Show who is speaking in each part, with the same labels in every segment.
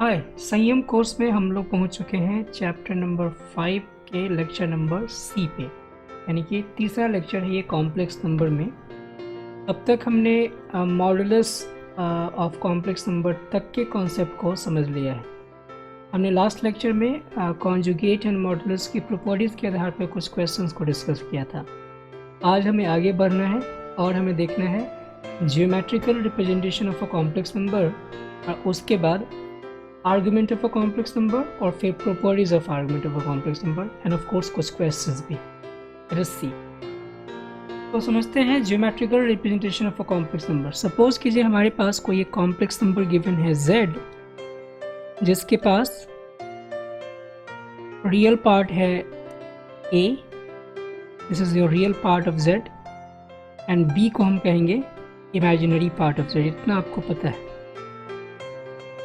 Speaker 1: हाय। संयम कोर्स में हम लोग पहुंच चुके हैं चैप्टर नंबर 5 के लेक्चर नंबर सी पे, यानी कि तीसरा लेक्चर है ये कॉम्प्लेक्स नंबर में। अब तक हमने मॉडुलस ऑफ कॉम्प्लेक्स नंबर तक के कॉन्सेप्ट को समझ लिया है। हमने लास्ट लेक्चर में कॉन्जुगेट एंड मॉडुलस की प्रॉपर्टीज़ के आधार पर कुछ क्वेश्चंस को डिस्कस किया था। आज हमें आगे बढ़ना है और हमें देखना है geometrical representation of a complex number, और उसके बाद argument of a complex number और फिर properties of argument of a complex number end of course कुछ क्वेश्चंस भी। लेट अस सी। तो समझते हैं geometrical representation of a complex number. Suppose कीजिए हमारे पास कोई एक कॉम्प्लेक्स नंबर गिवन है z, जिसके पास रियल पार्ट है a, this is your real part of z, and b को हम कहेंगे इमेजिनरी पार्ट ऑफ z। इतना आपको पता है।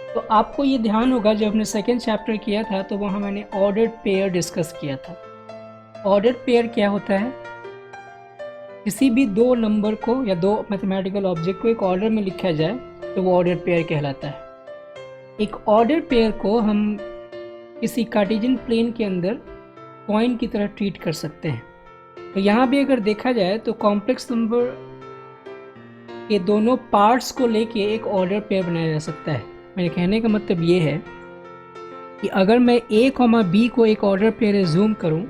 Speaker 1: तो आपको ये ध्यान होगा, जब हमने सेकेंड चैप्टर किया था तो वहाँ मैंने ऑर्डर्ड पेयर डिस्कस किया था। ऑर्डर्ड पेयर क्या होता है? किसी भी दो नंबर को या दो मैथमेटिकल ऑब्जेक्ट को एक ऑर्डर में लिखा जाए तो वो ऑर्डर्ड पेयर कहलाता है। एक ऑर्डर्ड पेयर को हम किसी कार्टेशियन प्लेन के अंदर पॉइंट की तरह ट्रीट कर सकते हैं। तो यहाँ भी अगर देखा जाए तो कॉम्प्लेक्स नंबर के दोनों पार्ट्स को लेके एक ऑर्डर पेयर बनाया जा सकता है। मेरे कहने का मतलब ये है कि अगर मैं a, b को एक ऑर्डर पेयर एज्यूम करूं,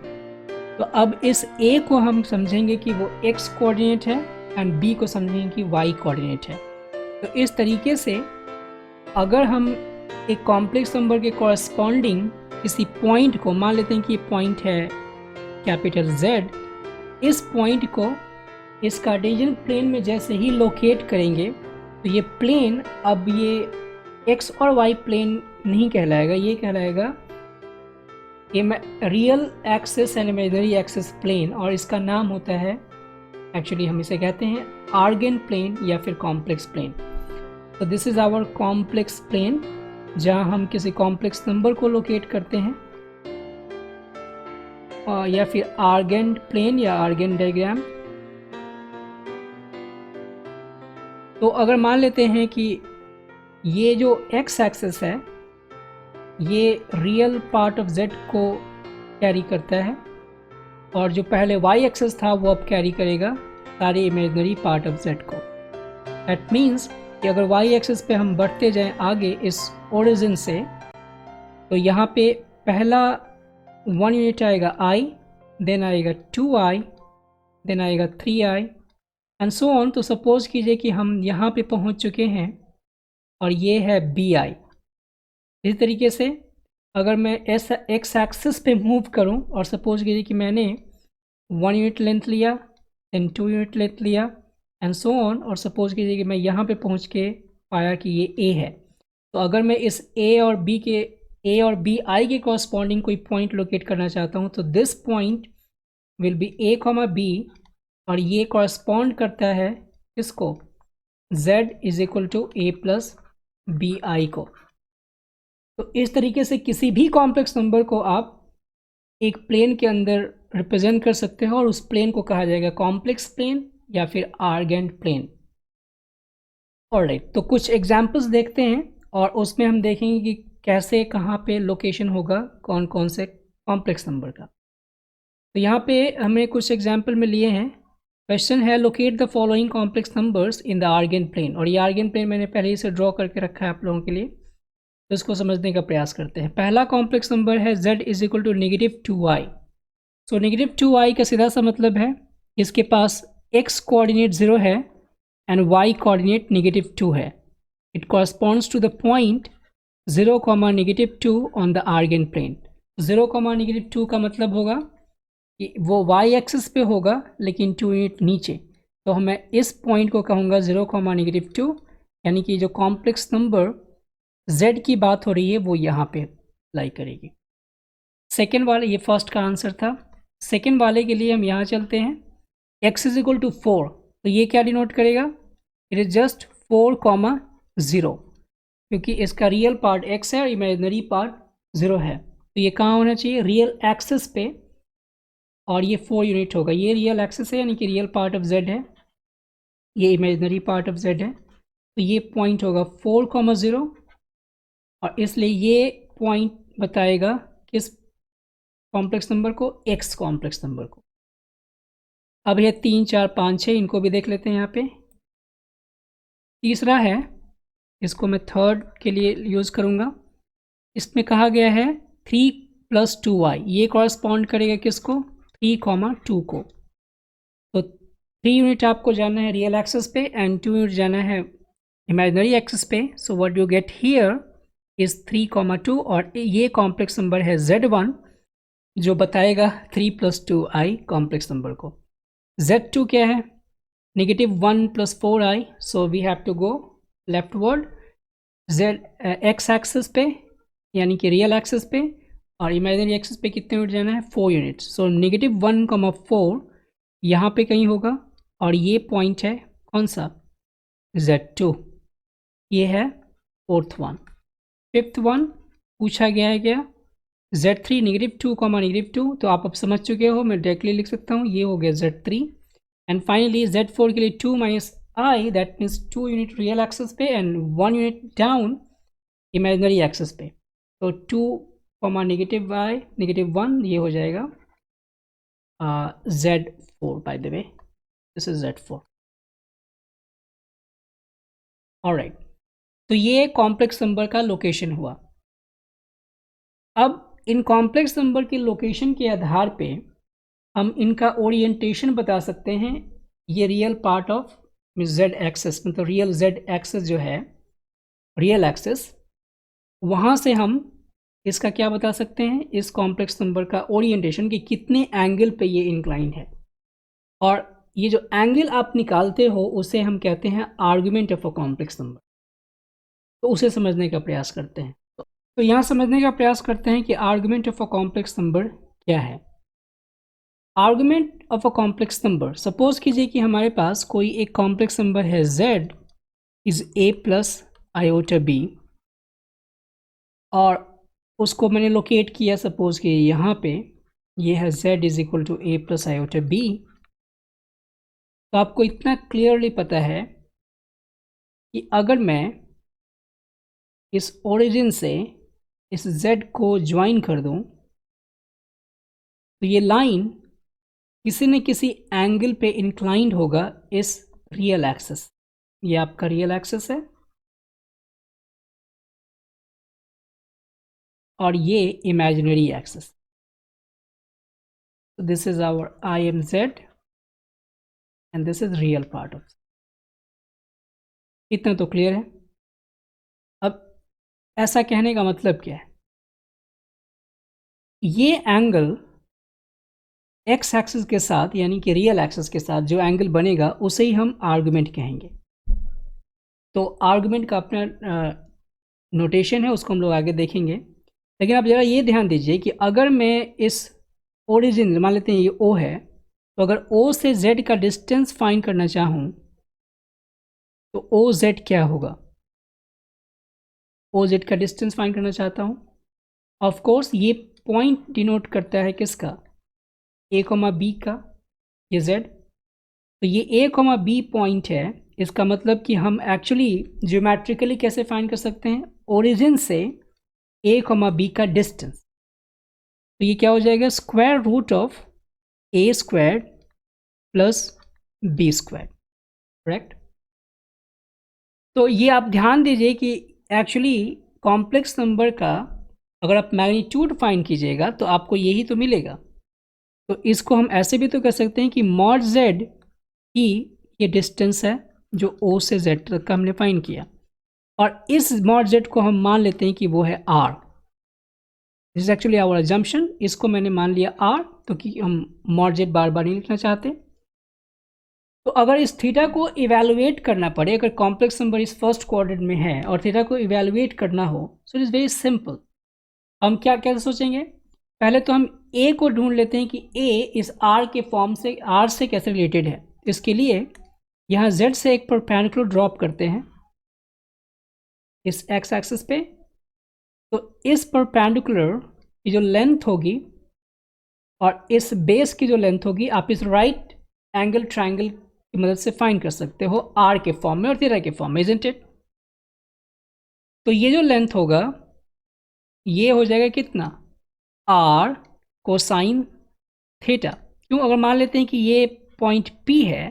Speaker 1: तो अब इस a को हम समझेंगे कि वो x कोऑर्डिनेट है एंड b को समझेंगे कि y कोऑर्डिनेट है। तो इस तरीके से अगर हम एक कॉम्प्लेक्स नंबर के कॉरस्पॉन्डिंग किसी पॉइंट को, मान लेते हैं कि ये पॉइंट है कैपिटल Z, इस पॉइंट को इस कार्टेशियन प्लेन में जैसे ही लोकेट करेंगे तो ये प्लेन अब ये x और y प्लेन नहीं कहलाएगा, ये कहलाएगा real axis and imaginary axis plane, और इसका नाम होता है, एक्चुअली हम इसे कहते हैं आर्गन प्लेन या फिर कॉम्प्लेक्स प्लेन। तो this is our complex plane, जहां हम किसी कॉम्प्लेक्स नंबर को लोकेट करते हैं, या फिर आर्गन प्लेन या आर्गन डायग्राम। तो अगर मान लेते हैं कि ये जो x एक्सिस है ये रियल पार्ट ऑफ z को कैरी करता है, और जो पहले y एक्सिस था वो अब कैरी करेगा सारे इमेजिनरी पार्ट ऑफ z को। दैट मीन्स कि अगर y एक्सिस पे हम बढ़ते जाएं आगे इस ओरिजिन से, तो यहाँ पे पहला 1 यूनिट आएगा i, देन आएगा 2i, देन आएगा 3i एंड सो ऑन। तो सपोज कीजिए कि हम यहाँ पे पहुँच चुके हैं और ये है bi। इस तरीके से अगर मैं ऐसा एक्स एक्सिस पे मूव करूं, और सपोज कीजिए कि मैंने 1 यूनिट लेंथ लिया, देन 2 यूनिट लेंथ लिया एंड सो ऑन, और सपोज कीजिए कि मैं यहाँ पे पहुँच के पाया कि ये a है, तो अगर मैं इस a और b i के कॉरस्पॉन्डिंग कोई पॉइंट लोकेट करना चाहता हूँ, तो this point will be a, b, और ये कॉरस्पॉन्ड करता है इसको z is equal to a plus b i को। तो इस तरीके से किसी भी कॉम्प्लेक्स नंबर को आप एक प्लेन के अंदर रिप्रेजेंट कर सकते हो, और उस प्लेन को कहा जाएगा कॉम्प्लेक्स प्लेन या फिर आर्गेंट प्लेन। ऑलराइट, तो कुछ एग्जांपल्स देखते हैं और उसमें हम देखेंगे कि कैसे, कहाँ पे लोकेशन होगा कौन कौन से कॉम्प्लेक्स नंबर का। तो यहाँ पे हमने कुछ एग्जाम्पल में लिए हैं। क्वेश्चन है locate the following complex numbers in the Argand plane, और ये आर्गेन प्लेन मैंने पहले ही से ड्रॉ करके रखा है आप लोगों के लिए, तो इसको समझने का प्रयास करते हैं। पहला कॉम्प्लेक्स नंबर है z is equal to -2i। So -2i का सीधा सा मतलब है इसके पास x कोऑर्डिनेट 0 है एंड y कोऑर्डिनेट -2 है। It corresponds to the point 0, -2 on the Argand plane. 0, -2 का मतलब होगा कि वो y एक्सिस पे होगा लेकिन 2 यूनिट नीचे, तो मैं इस पॉइंट को कहूँगा 0, -2, यानी कि जो कॉम्प्लेक्स नंबर z की बात हो रही है वो यहाँ पे अप्लाई करेगी। सेकेंड वाले, ये फर्स्ट का आंसर था। सेकेंड वाले के लिए हम यहाँ चलते हैं, x इज इक्वल टू 4, तो ये क्या डिनोट करेगा? इट इज जस्ट 4, 0, क्योंकि इसका रियल पार्ट x है और इमेजिनरी पार्ट 0 है, तो ये कहाँ होना चाहिए? रियल एक्सिस पे, और ये 4 यूनिट होगा। ये रियल एक्सिस है यानी कि रियल पार्ट ऑफ z है, ये इमेजिनरी पार्ट ऑफ z है, तो ये पॉइंट होगा 4, 0, और इसलिए ये पॉइंट बताएगा किस कॉम्प्लेक्स नंबर को, एक्स कॉम्प्लेक्स नंबर को। अब ये 3 4 5 6 इनको भी देख लेते हैं यहाँ पे। तीसरा है, इसको मैं थर्ड के लिए यूज़ करूँगा। इसमें कहा गया है 3 + 2y, ये कॉरस्पॉन्ड करेगा किसको, 3, 2 को। तो 3 यूनिट आपको जाना है रियल एक्सिस पे एंड 2 यूनिट जाना है इमेजिनरी एक्सिस पे। So what you get here is 3, 2 और ये कॉम्प्लेक्स नंबर है Z1 जो बताएगा 3 + 2i कॉम्प्लेक्स नंबर को। Z2 क्या है, -1 + 4i, so we have to go leftward x axis पे यानी कि रियल एक्सिस पे, और इमेजिनरी एक्सिस पे कितने यूनिट जाना है, 4 यूनिट। सो -1, 4 यहाँ पे कहीं होगा और ये पॉइंट है कौन सा, Z2, ये है फोर्थ वन। फिफ्थ वन पूछा गया है क्या, Z3 -2, -2, तो आप अब समझ चुके हो, मैं डायरेक्टली लिख सकता हूँ, ये हो गया Z3। एंड फाइनली Z4 के लिए 2 - i, that means 2 unit real axis पे and 1 unit down imaginary axis पे। तो 2, -i, -1, ये हो जाएगा Z4, by the way this is Z4। Alright, तो ये कॉम्प्लेक्स नंबर का लोकेशन हुआ। अब इन कॉम्प्लेक्स नंबर के लोकेशन के आधार पे हम इनका ओरिएंटेशन बता सकते हैं। ये real part of Z axis, मतलब रियल Z एक्सेस जो है, रियल एक्सेस, वहाँ से हम इसका क्या बता सकते हैं, इस कॉम्प्लेक्स नंबर का ओरिएंटेशन कि कितने एंगल पे ये इंक्लाइन है। और ये जो एंगल आप निकालते हो उसे हम कहते हैं argument of a complex number. तो उसे समझने का प्रयास करते हैं। तो यहाँ समझने का प्रयास करते हैं कि argument of a complex number क्या है। Argument of a complex number, suppose कीजिए कि हमारे पास कोई एक कॉम्प्लेक्स नंबर है Z इज़ a + i/b, और उसको मैंने लोकेट किया सपोज कि यहाँ पे ये है Z is equal to a + i/b। तो आपको इतना क्लियरली पता है कि अगर मैं इस ओरिजिन से इस Z को ज्वाइन कर दूं तो ये लाइन किसी न किसी एंगल पे इंक्लाइंड होगा इस रियल एक्सिस। ये आपका रियल एक्सिस है और ये imaginary axis. So this is our IMZ and this is real part of। इतना तो क्लियर है। अब ऐसा कहने का मतलब क्या है, ये एंगल एक्स एक्सिस के साथ यानी कि रियल एक्सिस के साथ जो एंगल बनेगा उसे ही हम आर्गुमेंट कहेंगे। तो आर्गुमेंट का अपना नोटेशन है, उसको हम लोग आगे देखेंगे। लेकिन आप ज़रा ये ध्यान दीजिए कि अगर मैं इस ओरिजिन, मान लेते हैं ये O है, तो अगर O से Z का डिस्टेंस फाइंड करना चाहूँ तो OZ क्या होगा, OZ का डिस्टेंस फाइंड करना चाहता हूँ। ऑफ कोर्स ये पॉइंट डिनोट करता है किसका, A, B का, ये Z। तो ये A, B पॉइंट है, इसका मतलब कि हम एक्चुअली ज्योमेट्रिकली कैसे फाइंड कर सकते हैं, ओरिजिन से A, B का डिस्टेंस। तो ये क्या हो जाएगा, square root of A² + B², correct. तो ये आप ध्यान दीजिए कि एक्चुअली कॉम्प्लेक्स नंबर का अगर आप मैग्नीट्यूड फाइंड कीजिएगा तो आपको यही तो मिलेगा। तो इसको हम ऐसे भी तो कर सकते हैं कि mod Z ही ये डिस्टेंस है जो O से Z तक का हमने फाइंड किया, और इस mod Z को हम मान लेते हैं कि वो है R। This is actually our assumption, इसको मैंने मान लिया R, तो कि हम mod Z बार बार नहीं लिखना चाहते। तो अगर इस थीटा को इवेलुएट करना पड़े, अगर कॉम्प्लेक्स नंबर इस फर्स्ट क्वाड्रेंट में है और थीटा को इवेलुएट करना हो, so it is very simple. हम क्या कैसे सोचेंगे, पहले तो हम A को ढूंढ लेते हैं कि A इस R के फॉर्म से, R से कैसे रिलेटेड है। इसके लिए यहाँ Z से एक परपेंडिकुलर ड्रॉप करते हैं इस x एक्सिस पे। तो इस परपेंडिकुलर की जो लेंथ होगी और इस बेस की जो लेंथ होगी, आप इस राइट एंगल ट्रायंगल की मदद से फाइंड कर सकते हो R के फॉर्म में और थीटा के फॉर्म में, इजंट इट। तो ये जो लेंथ होगा ये हो जाएगा कितना, आर कोसाइन थीटा। क्यों, अगर मान लेते हैं कि ये पॉइंट P है,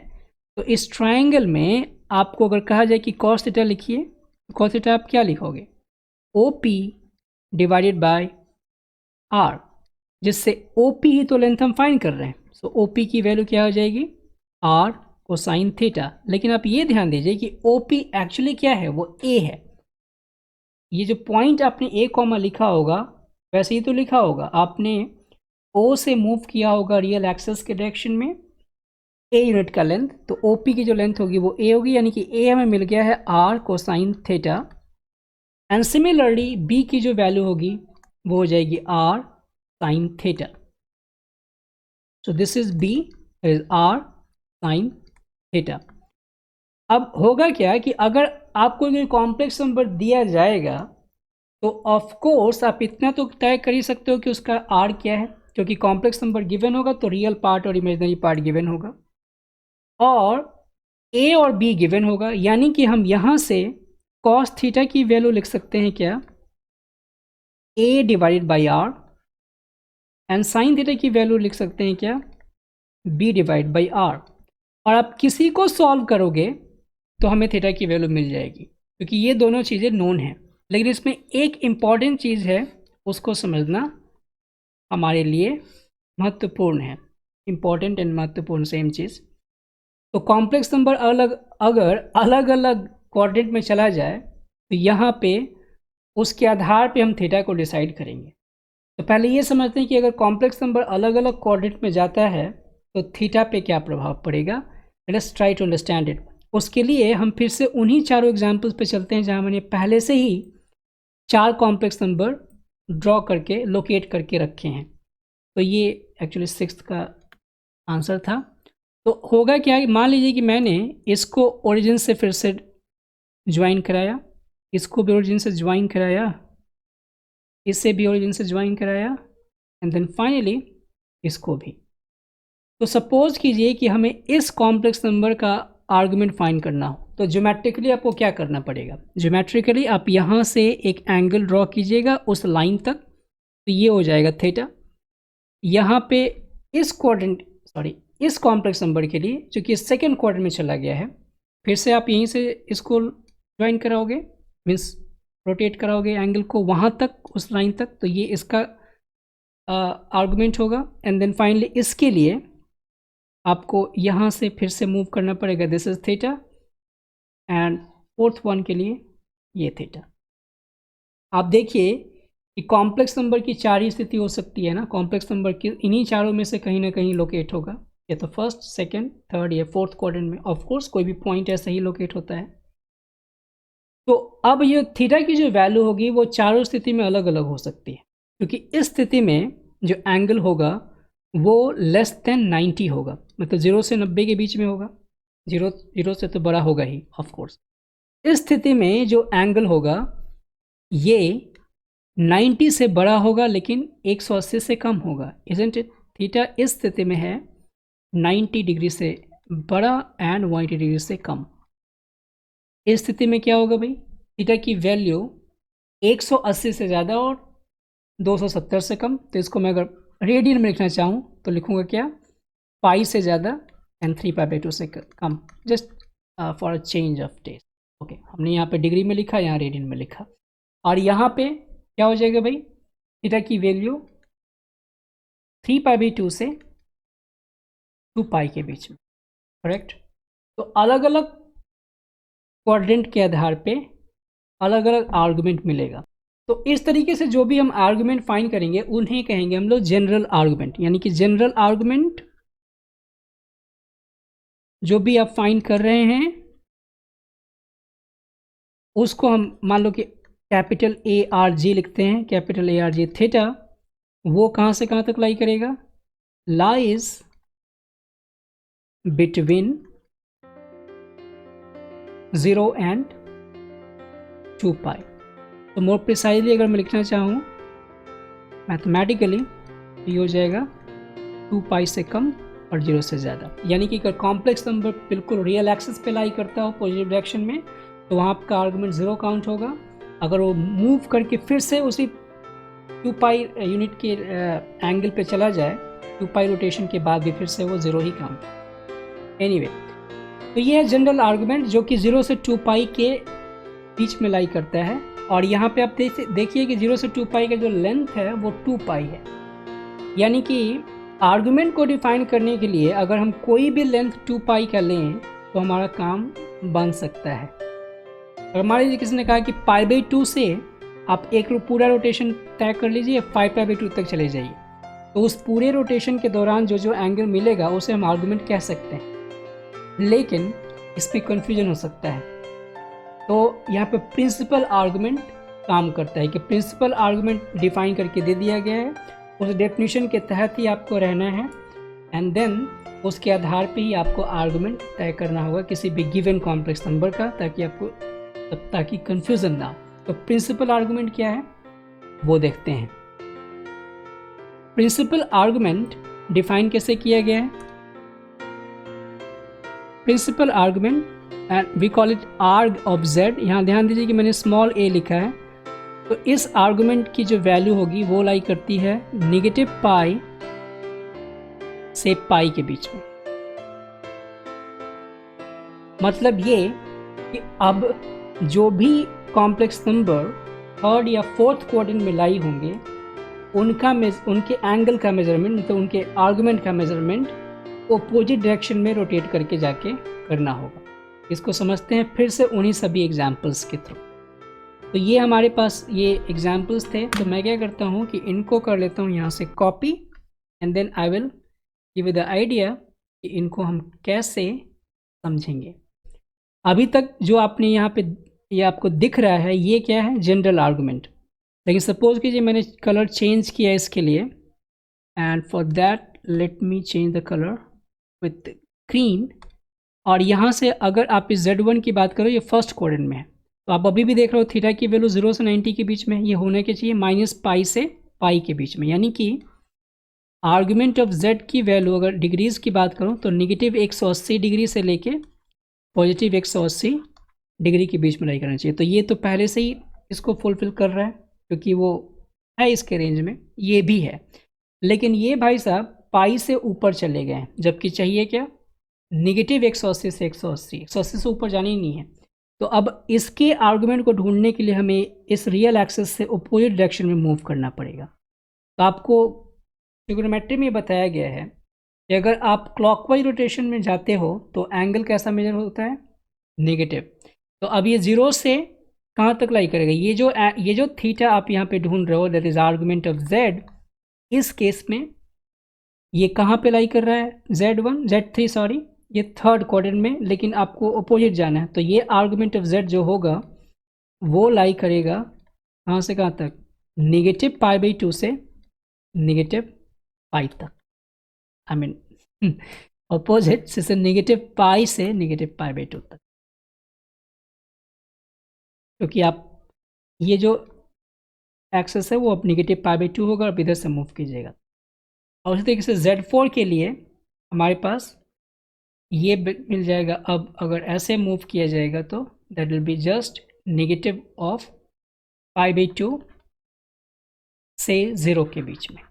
Speaker 1: तो इस ट्रायंगल में आपको अगर कहा जाए कि कॉस थीटा लिखिए, तो कॉस थीटा आप क्या लिखोगे, OP डिवाइडेड बाय R, जिससे OP ही तो लेंथ हम फाइंड कर रहे हैं। सो OP की वैल्यू क्या हो जाएगी, R कोसाइन थीटा। लेकिन आप ये ध्यान दीजिए कि OP एक्चुअली क्या है, वो A है। ये जो पॉइंट आपने A कॉमा लिखा होगा, वैसे ही तो लिखा होगा, आपने O से मूव किया होगा रियल एक्सेस के डायरेक्शन में A यूनिट का लेंथ, तो OP की जो लेंथ होगी वो A होगी, यानी कि A हमें मिल गया है R cosine theta. And similarly B की जो वैल्यू होगी वो हो जाएगी R sine theta. So this is B is R sine theta. अब होगा क्या कि अगर आपको कोई कॉम्प्लेक्स नंबर दिया जाएगा, तो ऑफ कोर्स आप इतना तो तय कर ही सकते हो कि उसका R क्या है, क्योंकि कॉम्प्लेक्स नंबर गिवन होगा तो रियल पार्ट और इमेजिनरी पार्ट गिवन होगा, और A और B गिवन होगा, यानी कि हम यहाँ से कॉस थीटा की वैल्यू लिख सकते हैं क्या, A divided by R, and sine theta की वैल्यू लिख सकते हैं क्या, B डिवाइड बाई R। और आप किसी को सॉल्व करोगे तो हमें थीटा की वैल्यू मिल जाएगी, क्योंकि ये दोनों चीज़ें नोन हैं। लेकिन इसमें एक इम्पॉर्टेंट चीज़ है, उसको समझना हमारे लिए महत्वपूर्ण है। इम्पॉर्टेंट एंड महत्वपूर्ण सेम चीज़। तो कॉम्प्लेक्स नंबर अगर अलग अलग कोऑर्डिनेट में चला जाए, तो यहाँ पे उसके आधार पे हम थीटा को डिसाइड करेंगे। तो पहले ये समझते हैं कि अगर कॉम्प्लेक्स नंबर अलग अलग कोऑर्डिनेट में जाता है तो थीटा पे क्या प्रभाव पड़ेगा। Let's try to understand it. उसके लिए हम फिर से उन्हीं चारों एग्जाम्पल्स पे चलते हैं जहाँ मैंने पहले से ही 4 कॉम्प्लेक्स नंबर ड्रॉ करके लोकेट करके रखे हैं। तो ये एक्चुअली 6th का आंसर था। तो होगा क्या, मान लीजिए कि मैंने इसको ओरिजिन से फिर से ज्वाइन कराया, इसको भी ओरिजिन से ज्वाइन कराया, इससे भी ओरिजिन से ज्वाइन कराया, एंड देन फाइनली इसको भी। तो सपोज कीजिए कि हमें इस कॉम्प्लेक्स नंबर का आर्गुमेंट फाइंड करना हो, तो ज्योमेट्रिकली आपको क्या करना पड़ेगा, ज्योमेट्रिकली आप यहाँ से एक एंगल ड्रॉ कीजिएगा उस लाइन तक, तो ये हो जाएगा थीटा। यहाँ पे इस इस कॉम्प्लेक्स नंबर के लिए, चूँकि सेकेंड क्वाड्रेंट में चला गया है, फिर से आप यहीं से इसको ज्वाइन कराओगे, मीन्स रोटेट कराओगे एंगल को वहाँ तक, उस लाइन तक, तो ये इसका आर्गुमेंट होगा। एंड देन फाइनली इसके लिए आपको यहाँ से फिर से मूव करना पड़ेगा, this is theta, and fourth one के लिए ये थीटा। आप देखिए कि कॉम्प्लेक्स नंबर की 4 ही स्थिति हो सकती है ना, कॉम्प्लेक्स नंबर की इन्हीं चारों में से कहीं ना कहीं लोकेट होगा, या तो फर्स्ट, सेकंड, थर्ड या फोर्थ क्वाड्रेंट में। ऑफ कोर्स कोई भी पॉइंट ऐसा ही लोकेट होता है। तो अब ये थीटा की जो वैल्यू होगी वो चारों स्थिति में अलग अलग हो सकती है, क्योंकि इस स्थिति में जो एंगल होगा वो लेस देन 90 होगा, मतलब 0 से 90 के बीच में होगा, 0 से तो बड़ा होगा ही ऑफ कोर्स। इस स्थिति में जो एंगल होगा ये 90 से बड़ा होगा लेकिन 180 से कम होगा, इजंट इट। थीटा इस स्थिति में है 90 डिग्री से बड़ा एंड 180 डिग्री से कम। इस स्थिति में क्या होगा भाई, थीटा की वैल्यू 180 से ज़्यादा और 270 से कम। तो इसको मैं अगर रेडियन में लिखना चाहूँ तो लिखूँगा क्या, पाई से ज़्यादा एंड 3π/2 से कम, just for a change of taste. Okay, हमने यहाँ पे डिग्री में लिखा, यहाँ रेडियन में लिखा। और यहाँ पे क्या हो जाएगा भाई, थीटा की वैल्यू 3π/2 से 2π के बीच में, करेक्ट। तो अलग अलग क्वाड्रेंट के आधार पे अलग अलग आर्गुमेंट मिलेगा। तो इस तरीके से जो भी हम आर्गुमेंट फाइंड करेंगे उन्हें कहेंगे हम लोग जनरल आर्गुमेंट, यानी कि जनरल आर्गुमेंट जो भी आप फाइंड कर रहे हैं उसको हम मान लो कि कैपिटल ARG लिखते हैं, कैपिटल ARG थीटा, वो कहाँ से कहाँ तक लाई करेगा, लाइज बिटवीन 0 एंड 2π। तो मोर प्रिसाइजली अगर मैं लिखना चाहूँ मैथमेटिकली, ये हो जाएगा 2π से कम और 0 से ज़्यादा। यानी कि अगर कॉम्प्लेक्स नंबर बिल्कुल रियल एक्सिस पे लाई करता हो पॉजिटिव डायरेक्शन में, तो वहाँ आपका आर्गुमेंट 0 काउंट होगा। अगर वो मूव करके फिर से उसी 2 पाई यूनिट के एंगल पे चला जाए, 2 पाई रोटेशन के बाद भी फिर से वो 0 ही काम। एनीवे, तो ये है जनरल आर्गुमेंट जो कि 0 से 2 पाई के बीच में लाई करता है। और यहाँ पे आप देखिए कि 0 से 2 पाई का जो लेंथ है वो 2 पाई है, यानी कि आर्गुमेंट को डिफाइन करने के लिए अगर हम कोई भी लेंथ 2 पाई का लें तो हमारा काम बन सकता है। और हमारे लिए किसी ने कहा कि π/2 से आप एक पूरा रोटेशन तय कर लीजिए, 5π/2 तक चले जाइए, तो उस पूरे रोटेशन के दौरान जो एंगल मिलेगा उसे हम आर्गुमेंट कह सकते हैं। लेकिन इसमें कन्फ्यूजन हो सकता है, तो यहाँ पे प्रिंसिपल आर्गुमेंट काम करता है कि प्रिंसिपल आर्गुमेंट डिफाइन करके दे दिया गया है, उस डेफिनेशन के तहत ही आपको रहना है, एंड देन उसके आधार पे ही आपको आर्गुमेंट तय करना होगा किसी भी गिवन कॉम्प्लेक्स नंबर का, ताकि कन्फ्यूज़न ना हो। तो प्रिंसिपल आर्गुमेंट क्या है वो देखते हैं। प्रिंसिपल आर्गुमेंट डिफाइन कैसे किया गया है? Principal argument and we call it arg of Z. यहाँ ध्यान दीजिए कि मैंने स्मॉल a लिखा है, तो इस आर्गुमेंट की जो वैल्यू होगी वो लाई करती है -π से पाई के बीच में। मतलब ये कि अब जो भी कॉम्प्लेक्स नंबर थर्ड या फोर्थ क्वाड्रेंट में लाई होंगे उनके एंगल का मेजरमेंट, तो उनके आर्गुमेंट का मेजरमेंट अपोजिट डायरेक्शन में रोटेट करके जाके करना होगा। इसको समझते हैं फिर से उन्हीं सभी एग्जाम्पल्स के थ्रू। तो ये हमारे पास ये एग्जाम्पल्स थे, तो मैं क्या करता हूँ कि इनको कर लेता हूँ यहाँ से copy, and then I will give the idea कि इनको हम कैसे समझेंगे। अभी तक जो आपने यहाँ पे ये आपको दिख रहा है ये क्या है? General argument. लेकिन सपोज कीजिए मैंने कलर चेंज किया इसके लिए, and for that let me change the colour with green. और यहाँ से अगर आप इस Z1 की बात करो, ये फर्स्ट क्वाड्रेंट में है, तो आप अभी भी देख रहे हो थीटा की वैल्यू 0 से 90 के बीच में, ये होने के चाहिए -π से पाई के बीच में। यानी कि आर्गुमेंट ऑफ Z की वैल्यू अगर डिग्रीज की बात करूँ तो -180 डिग्री से लेके +180 डिग्री के बीच में लाई करना चाहिए। तो ये तो पहले से ही इसको फुलफिल कर रहा है क्योंकि वो है इसके रेंज में, ये भी है। लेकिन ये भाई साहब पाई से ऊपर चले गए हैं, जबकि चाहिए क्या? -180 से 180 से ऊपर जाना ही नहीं है। तो अब इसके आर्गुमेंट को ढूंढने के लिए हमें इस रियल एक्सिस से अपोजिट डायरेक्शन में मूव करना पड़ेगा। तो आपको ट्रिग्नोमेट्री में बताया गया है कि अगर आप क्लॉकवाइज रोटेशन में जाते हो तो एंगल कैसा मेजर होता है? नेगेटिव। तो अब ये 0 से कहाँ तक लाई करेगा? ये जो थीटा आप यहाँ पे ढूंढ रहे हो, that is argument of Z, इस केस में ये कहाँ पे लाई कर रहा है? Z3 सॉरी, ये थर्ड क्वाड्रेंट में, लेकिन आपको अपोजिट जाना है। तो ये आर्गुमेंट ऑफ Z जो होगा वो लाई करेगा कहाँ से कहाँ तक? -π/2 से -π तक। आई मीन अपोजिट से -π से -π/2 तक, क्योंकि आप ये जो एक्सेस है वो अब -π/2 होगा, अब इधर से मूव कीजिएगा। और उसी तरीके से Z4 के लिए हमारे पास ये मिल जाएगा। अब अगर ऐसे मूव किया जाएगा तो दैट विल बी जस्ट -π/2 से 0 के बीच में।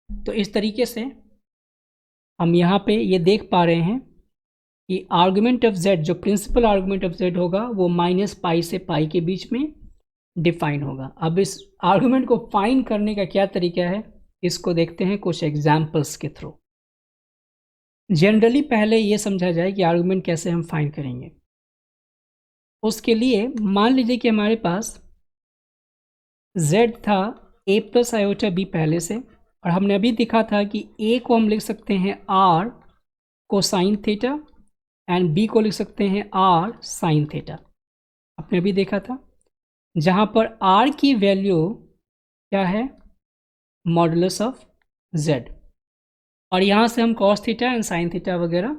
Speaker 1: तो इस तरीके से हम यहाँ पे ये देख पा रहे हैं कि आर्गुमेंट ऑफ Z, जो प्रिंसिपल आर्गुमेंट ऑफ Z होगा वो -π से पाई के बीच में डिफाइन होगा। अब इस आर्गुमेंट को फाइन करने का क्या तरीका है, इसको देखते हैं कुछ एग्जाम्पल्स के थ्रू। जनरली पहले ये समझा जाए कि आर्गुमेंट कैसे हम फाइंड करेंगे। उसके लिए मान लीजिए कि हमारे पास Z था a + i/b पहले से, और हमने अभी दिखा था कि a को हम लिख सकते हैं r cosine theta and b को लिख सकते हैं r साइन थीटा। आपने अभी देखा था, जहाँ पर r की वैल्यू क्या है? मॉडुलस ऑफ Z, और यहाँ से हम cos theta and sine theta वगैरह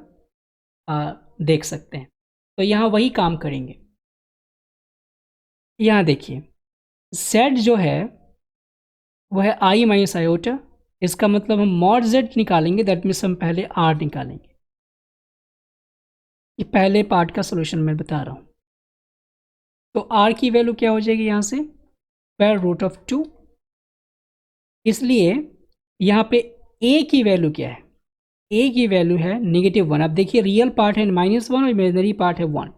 Speaker 1: देख सकते हैं। तो यहाँ वही काम करेंगे। यहाँ देखिए Z जो है वह है i - i। इसका मतलब हम मॉड Z निकालेंगे, दैट मीन्स हम पहले R निकालेंगे। ये पहले पार्ट का सोल्यूशन मैं बता रहा हूँ। तो R की वैल्यू क्या हो जाएगी यहाँ से? √2 इसलिए यहाँ पे ए की वैल्यू क्या है, ए की वैल्यू है -1। अब देखिए रियल पार्ट है -1 और इमेजिनरी पार्ट है 1,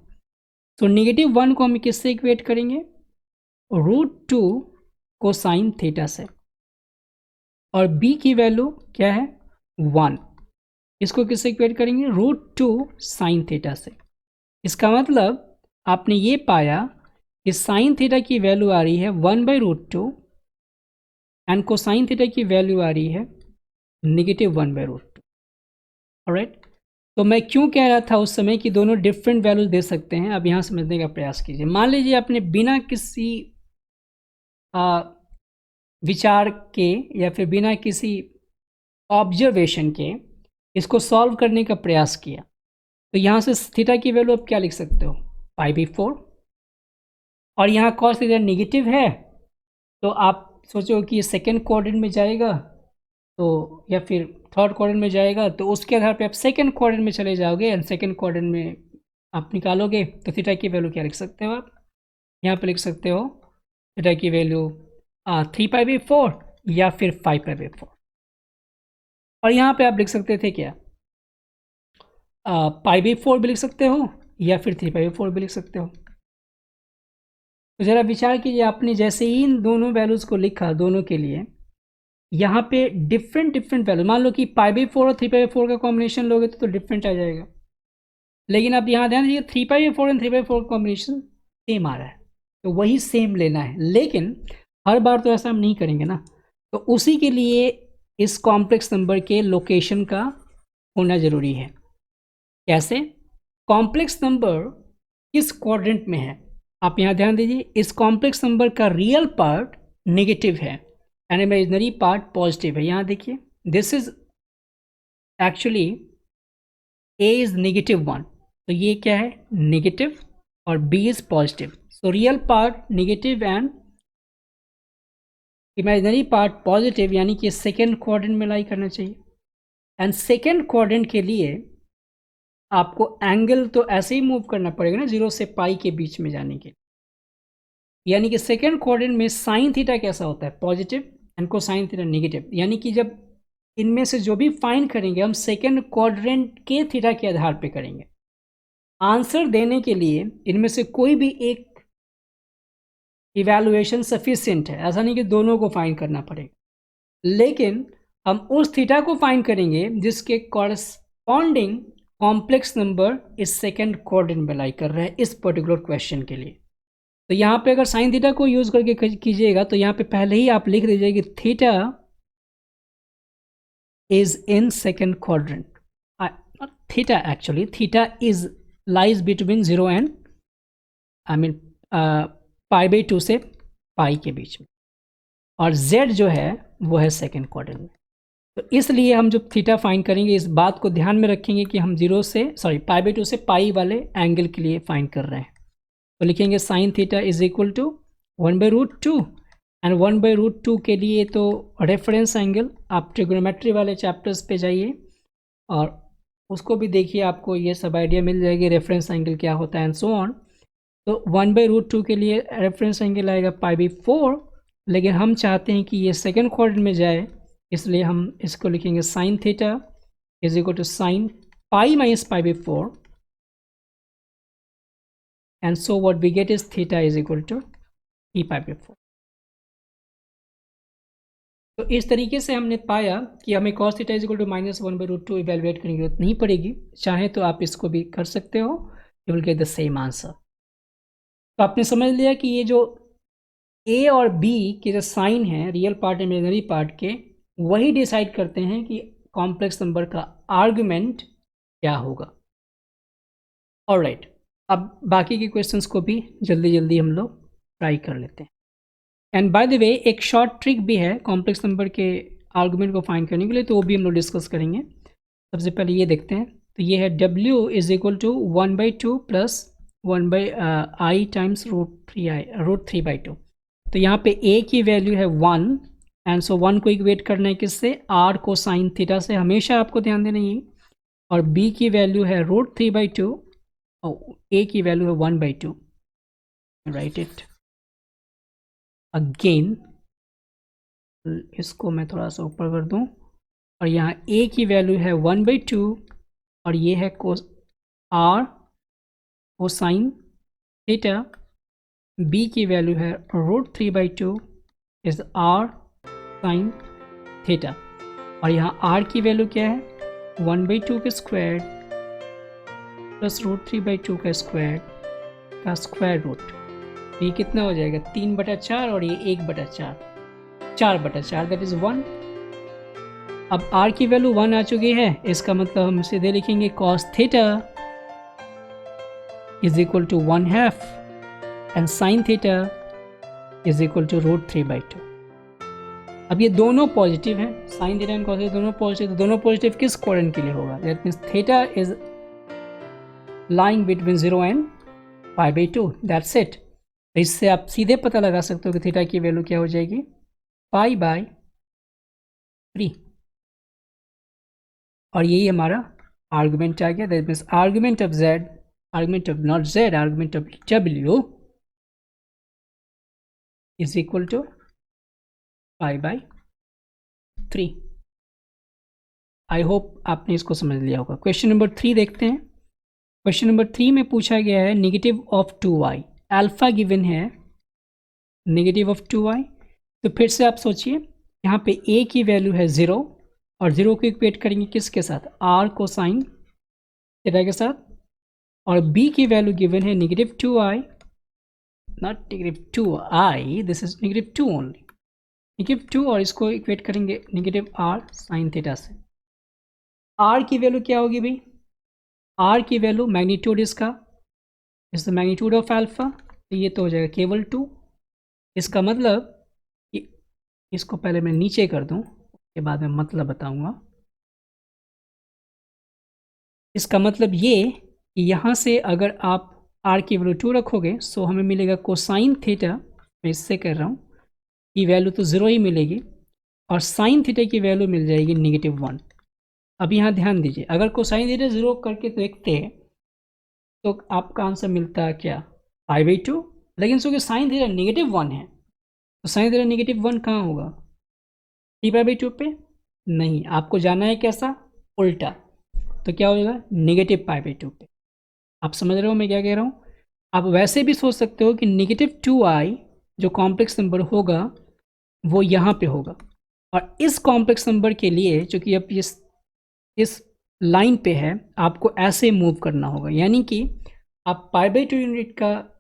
Speaker 1: तो -1 को हम किससे इक्वेट करेंगे, √2 कोसाइन थीटा से, और b की वैल्यू क्या है 1, इसको किससे इक्वेट करेंगे, √2 साइन थीटा से। इसका मतलब आपने ये पाया कि साइन थीटा की वैल्यू आ रही है 1/√2 एंड कोसाइन थीटा की वैल्यू आ रही है -1/√2। ऑलराइट, तो मैं क्यों कह रहा था उस समय कि दोनों डिफरेंट वैल्यूज दे सकते हैं, अब यहाँ समझने का प्रयास कीजिए। मान लीजिए आपने बिना किसी विचार के या फिर बिना किसी ऑब्जर्वेशन के इसको सॉल्व करने का प्रयास किया, तो यहाँ से थीटा की वैल्यू आप क्या लिख सकते हो, π/4, और यहाँ कॉस थीटा नेगेटिव है, तो आप सोचो कि ये सेकेंड क्वाड्रेंट में जाएगा तो, या फिर थर्ड क्वाड्रेंट में जाएगा, तो उसके आधार पे आप सेकेंड क्वाड्रेंट में चले जाओगे एंड सेकेंड क्वाड्रेंट में आप निकालोगे, तो थीटा की वैल्यू क्या लिख सकते हो आप, यहाँ पे लिख सकते हो थीटा की वैल्यू 3π/4 या फिर 5π/4, और यहाँ पे आप लिख सकते थे क्या, π/4 भी लिख सकते हो या फिर 3π/4 भी लिख सकते हो। तो ज़रा विचार कीजिए, आपने जैसे ही इन दोनों वैल्यूज़ को लिखा दोनों के लिए, यहाँ पे डिफरेंट वैल्यू, मान लो कि π/4 और 3π/4 का कॉम्बिनेशन लोगे तो डिफरेंट आ जाएगा, लेकिन आप यहाँ ध्यान दीजिए 3π/4 एंड 3/4 कॉम्बिनेशन सेम आ रहा है, तो वही सेम लेना है, लेकिन हर बार तो ऐसा हम नहीं करेंगे ना, तो उसी के लिए इस कॉम्प्लेक्स नंबर के लोकेशन का होना ज़रूरी है। कैसे, कॉम्प्लेक्स नंबर किस क्वाड्रेंट में है, आप यहाँ ध्यान दीजिए, इस कॉम्प्लेक्स नंबर का रियल पार्ट नेगेटिव है एंड इमेजिनरी पार्ट पॉजिटिव है। यहाँ देखिए this is actually a is -1, तो ये क्या है नेगेटिव और b is positive, so real part negative and imaginary part positive, यानी कि सेकेंड क्वाड्रेंट में लाई करना चाहिए। एंड सेकेंड क्वाड्रेंट के लिए आपको एंगल तो ऐसे ही मूव करना पड़ेगा ना 0 से पाई के बीच में जाने के, यानी कि सेकेंड क्वाड्रेंट में साइन थीटा कैसा होता है positive and cosine theta negative, यानी कि जब इनमें से जो भी फाइंड करेंगे हम सेकेंड क्वाड्रेंट के थीटा के आधार पे करेंगे। आंसर देने के लिए इनमें से कोई भी एक इवैल्यूएशन सफिशिएंट है, ऐसा नहीं कि दोनों को फाइंड करना पड़ेगा, लेकिन हम उस थीटा को फाइंड करेंगे जिसके कॉरस्पॉन्डिंग कॉम्प्लेक्स नंबर इस सेकेंड क्वाड्रेंट में लाई कर रहा है इस पर्टिकुलर क्वेश्चन के लिए। तो यहाँ पे अगर साइन थीटा को यूज करके कीजिएगा तो यहाँ पे पहले ही आप लिख दीजिए कि theta is in second quadrant, theta actually theta is lies between 0 and π/2 से पाई के बीच में, और z जो है वो है सेकेंड क्वाड्रेंट में। तो इसलिए हम जब थीटा फाइंड करेंगे इस बात को ध्यान में रखेंगे कि हम π/2 से पाई वाले एंगल के लिए फाइंड कर रहे हैं। तो लिखेंगे sine theta is equal to 1/√2 and 1/√2 के लिए तो रेफरेंस एंगल, आप ट्रिग्नोमेट्री वाले चैप्टर्स पे जाइए और उसको भी देखिए, आपको ये सब आइडिया मिल जाएगी रेफरेंस एंगल क्या होता है एंड सो ऑन। तो 1/√2 के लिए रेफरेंस एंगल आएगा π/4, लेकिन हम चाहते हैं कि ये सेकेंड क्वाड्रेंट में जाए, इसलिए हम इसको लिखेंगे sine theta is equal to sine pi minus π/4 and so what we get is theta is equal to e/4। तो इस तरीके से हमने पाया कि हमें cos theta is equal to -1/√2 evaluate करने की जरूरत नहीं पड़ेगी, चाहे तो आप इसको भी कर सकते हो, you will get the same answer. तो आपने समझ लिया कि ये जो a और b के जो साइन हैं रियल पार्ट इमेजिनरी पार्ट के, वही डिसाइड करते हैं कि कॉम्प्लेक्स नंबर का आर्गुमेंट क्या होगा। ऑलराइट, अब बाकी के क्वेश्चंस को भी जल्दी जल्दी हम लोग ट्राई कर लेते हैं। एंड बाय द वे एक शॉर्ट ट्रिक भी है कॉम्प्लेक्स नंबर के आर्गुमेंट को फाइंड करने के लिए, तो वो भी हम लोग डिस्कस करेंगे। सबसे पहले ये देखते हैं, तो ये है w is equal to 1/2 plus 1/i times √3/2। तो यहाँ पे a की वैल्यू है 1 एंड सो 1 को इक्वेट करना है किससे, r को साइन थीटा से, हमेशा आपको ध्यान देना ये, और b की वैल्यू है √3/2 और a की वैल्यू है 1/2। राइट इट अगेन, इसको मैं थोड़ा सा ऊपर कर दूं, और यहाँ a की वैल्यू है 1/2 और ये है r कोसाइन थीटा, b की वैल्यू है √3/2 इज r साइन थीटा, और यहाँ r की वैल्यू क्या है 1/2 के स्क्वायर प्लस √3/2 का स्क्वायर रूट। ये कितना हो जाएगा 3/4 और ये 1/4, 4/4 दैट इज 1। अब r की वैल्यू 1 आ चुकी है, इसका मतलब हम सीधे लिखेंगे cos theta is equal to 1/2 and sin theta is equal to √3/2। अब ये दोनों पॉजिटिव हैं, sin theta and cos theta दोनों पॉजिटिव, तो दोनों पॉजिटिव किस क्वाड्रेंट के लिए होगा? That means theta is lying between 0 and π/2, that's it. तो इससे आप सीधे पता लगा सकते हो कि थीटा की वैल्यू क्या हो जाएगी π/3, और यही हमारा आर्गुमेंट आ गया। That means argument of z, argument of not z, argument of w is equal to π/3। I hope आपने इसको समझ लिया होगा। क्वेश्चन नंबर 3 देखते हैं। क्वेश्चन नंबर 3 में पूछा गया है negative of 2y, alpha given है नेगेटिव ऑफ 2y। तो फिर से आप सोचिए, यहाँ पे a की वैल्यू है 0 और 0 को इक्वेट करेंगे किसके साथ? r कोसाइन थीटा के साथ, और b की वैल्यू गिवन है negative 2i, not negative 2i, this is negative 2 only, negative 2, और इसको इक्वेट करेंगे नेगेटिव r साइन थीटा से। r की वैल्यू क्या होगी भाई? r की वैल्यू मैग्नीट्यूड इसका is the magnitude of alpha, तो ये तो हो जाएगा केवल 2। इसका मतलब कि इसको पहले मैं नीचे कर दूं, उसके बाद मैं मतलब बताऊंगा। इसका मतलब ये कि यहाँ से अगर आप r की वैल्यू 2 रखोगे सो हमें मिलेगा कोसाइन थीटा, मैं इससे कर रहा हूँ, की वैल्यू तो 0 ही मिलेगी, और साइन थीटा की वैल्यू मिल जाएगी -1। अब यहाँ ध्यान दीजिए, अगर कोसाइन थीटा 0 करके देखते हैं तो आपका आंसर मिलता है क्या? π/2, लेकिन क्योंकि साइन थीटा -1 है तो साइन थीटा -1 कहाँ होगा? 3π/2 पे नहीं, आपको जाना है कैसा? उल्टा, तो क्या होगा? -π/2 पे। आप समझ रहे हो मैं क्या कह रहा हूँ? आप वैसे भी सोच सकते हो कि -2i जो कॉम्प्लेक्स नंबर होगा वो यहाँ पे होगा, और इस कॉम्प्लेक्स नंबर के लिए चूंकि अब इस लाइन पे है, आपको ऐसे मूव करना होगा, यानी कि आप π/2 यूनिट का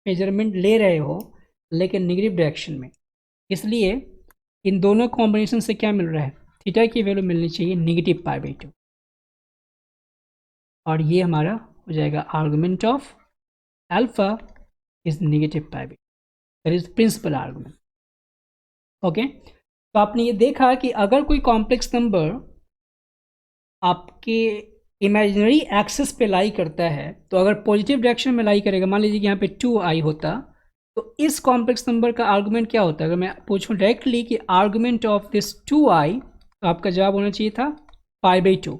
Speaker 1: मेजरमेंट ले रहे हो लेकिन नेगेटिव डायरेक्शन में, इसलिए इन दोनों कॉम्बिनेशन से क्या मिल रहा है? थीटा की वैल्यू मिलनी चाहिए -π/2, और ये हमारा हो जाएगा argument of alpha is -π/2, that is principal argument. Okay, तो आपने ये देखा कि अगर कोई कॉम्प्लेक्स नंबर आपके इमेजिनरी एक्सिस पे लाई करता है, तो अगर पॉजिटिव डायरेक्शन में लाई करेगा, मान लीजिए कि यहाँ पे 2i होता, तो इस कॉम्प्लेक्स नंबर का आर्गुमेंट क्या होता है? अगर मैं पूछूं डायरेक्टली कि आर्गुमेंट ऑफ दिस 2i, तो आपका जवाब होना चाहिए था π/2,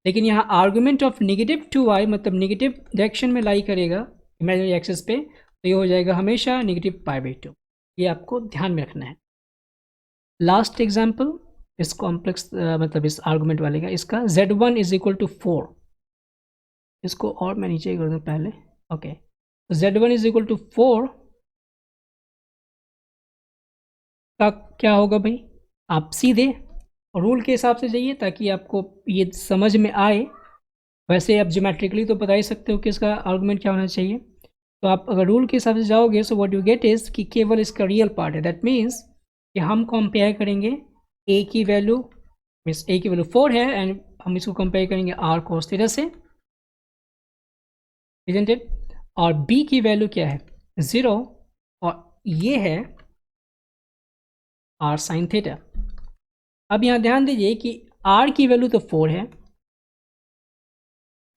Speaker 1: लेकिन यहाँ आर्गुमेंट ऑफ -2i मतलब नेगेटिव डायरेक्शन में लाई करेगा इमेजिनरी एक्सिस पे, तो ये हो जाएगा हमेशा -π/2। ये आपको ध्यान में रखना है। लास्ट एग्जाम्पल इस कॉम्प्लेक्स मतलब इस आर्गुमेंट वाले का, इसका z1 इज इक्वल टू 4, इसको और मैं नीचे कर दूं पहले। ओके, तो z1 इज इक्वल टू 4 का क्या होगा भाई? आप सीधे रूल के हिसाब से जाइए ताकि आपको ये समझ में आए। वैसे आप ज्योमेट्रिकली तो बता ही सकते हो कि इसका आर्गुमेंट क्या होना चाहिए। तो आप अगर रूल के हिसाब से जाओगे so what you get is कि केवल इसका रियल पार्ट है, दैट मीन्स कि हम कंपेयर करेंगे a की वैल्यू, मीन्स a की वैल्यू 4 है एंड हम इसको कंपेयर करेंगे r cos थीटा से, isn't it? और b की वैल्यू क्या है? 0, और ये है r sin थीटा। अब यहाँ ध्यान दीजिए कि r की वैल्यू तो 4 है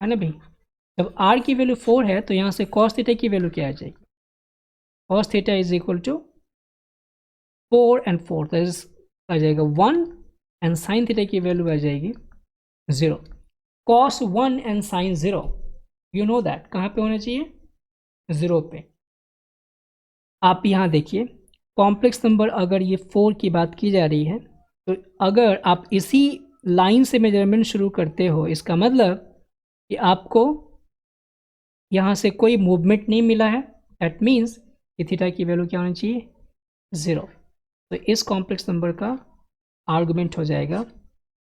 Speaker 1: ना भाई? जब r की वैल्यू 4 है तो यहाँ से cos थीटा की वैल्यू क्या आ जाएगी? cos theta is equal to 4 and 4, तो आ जाएगा 1, एंड साइन थीटा की वैल्यू आ जाएगी 0। cos 1 and sine 0, you know that कहाँ पे होना चाहिए? 0 पे। आप यहाँ देखिए कॉम्प्लेक्स नंबर अगर ये 4 की बात की जा रही है, तो अगर आप इसी लाइन से मेजरमेंट शुरू करते हो, इसका मतलब कि आपको यहाँ से कोई मूवमेंट नहीं मिला है। दैट मीन्स कि थीटा की वैल्यू क्या होनी चाहिए, 0। तो इस कॉम्प्लेक्स नंबर का आर्गुमेंट हो जाएगा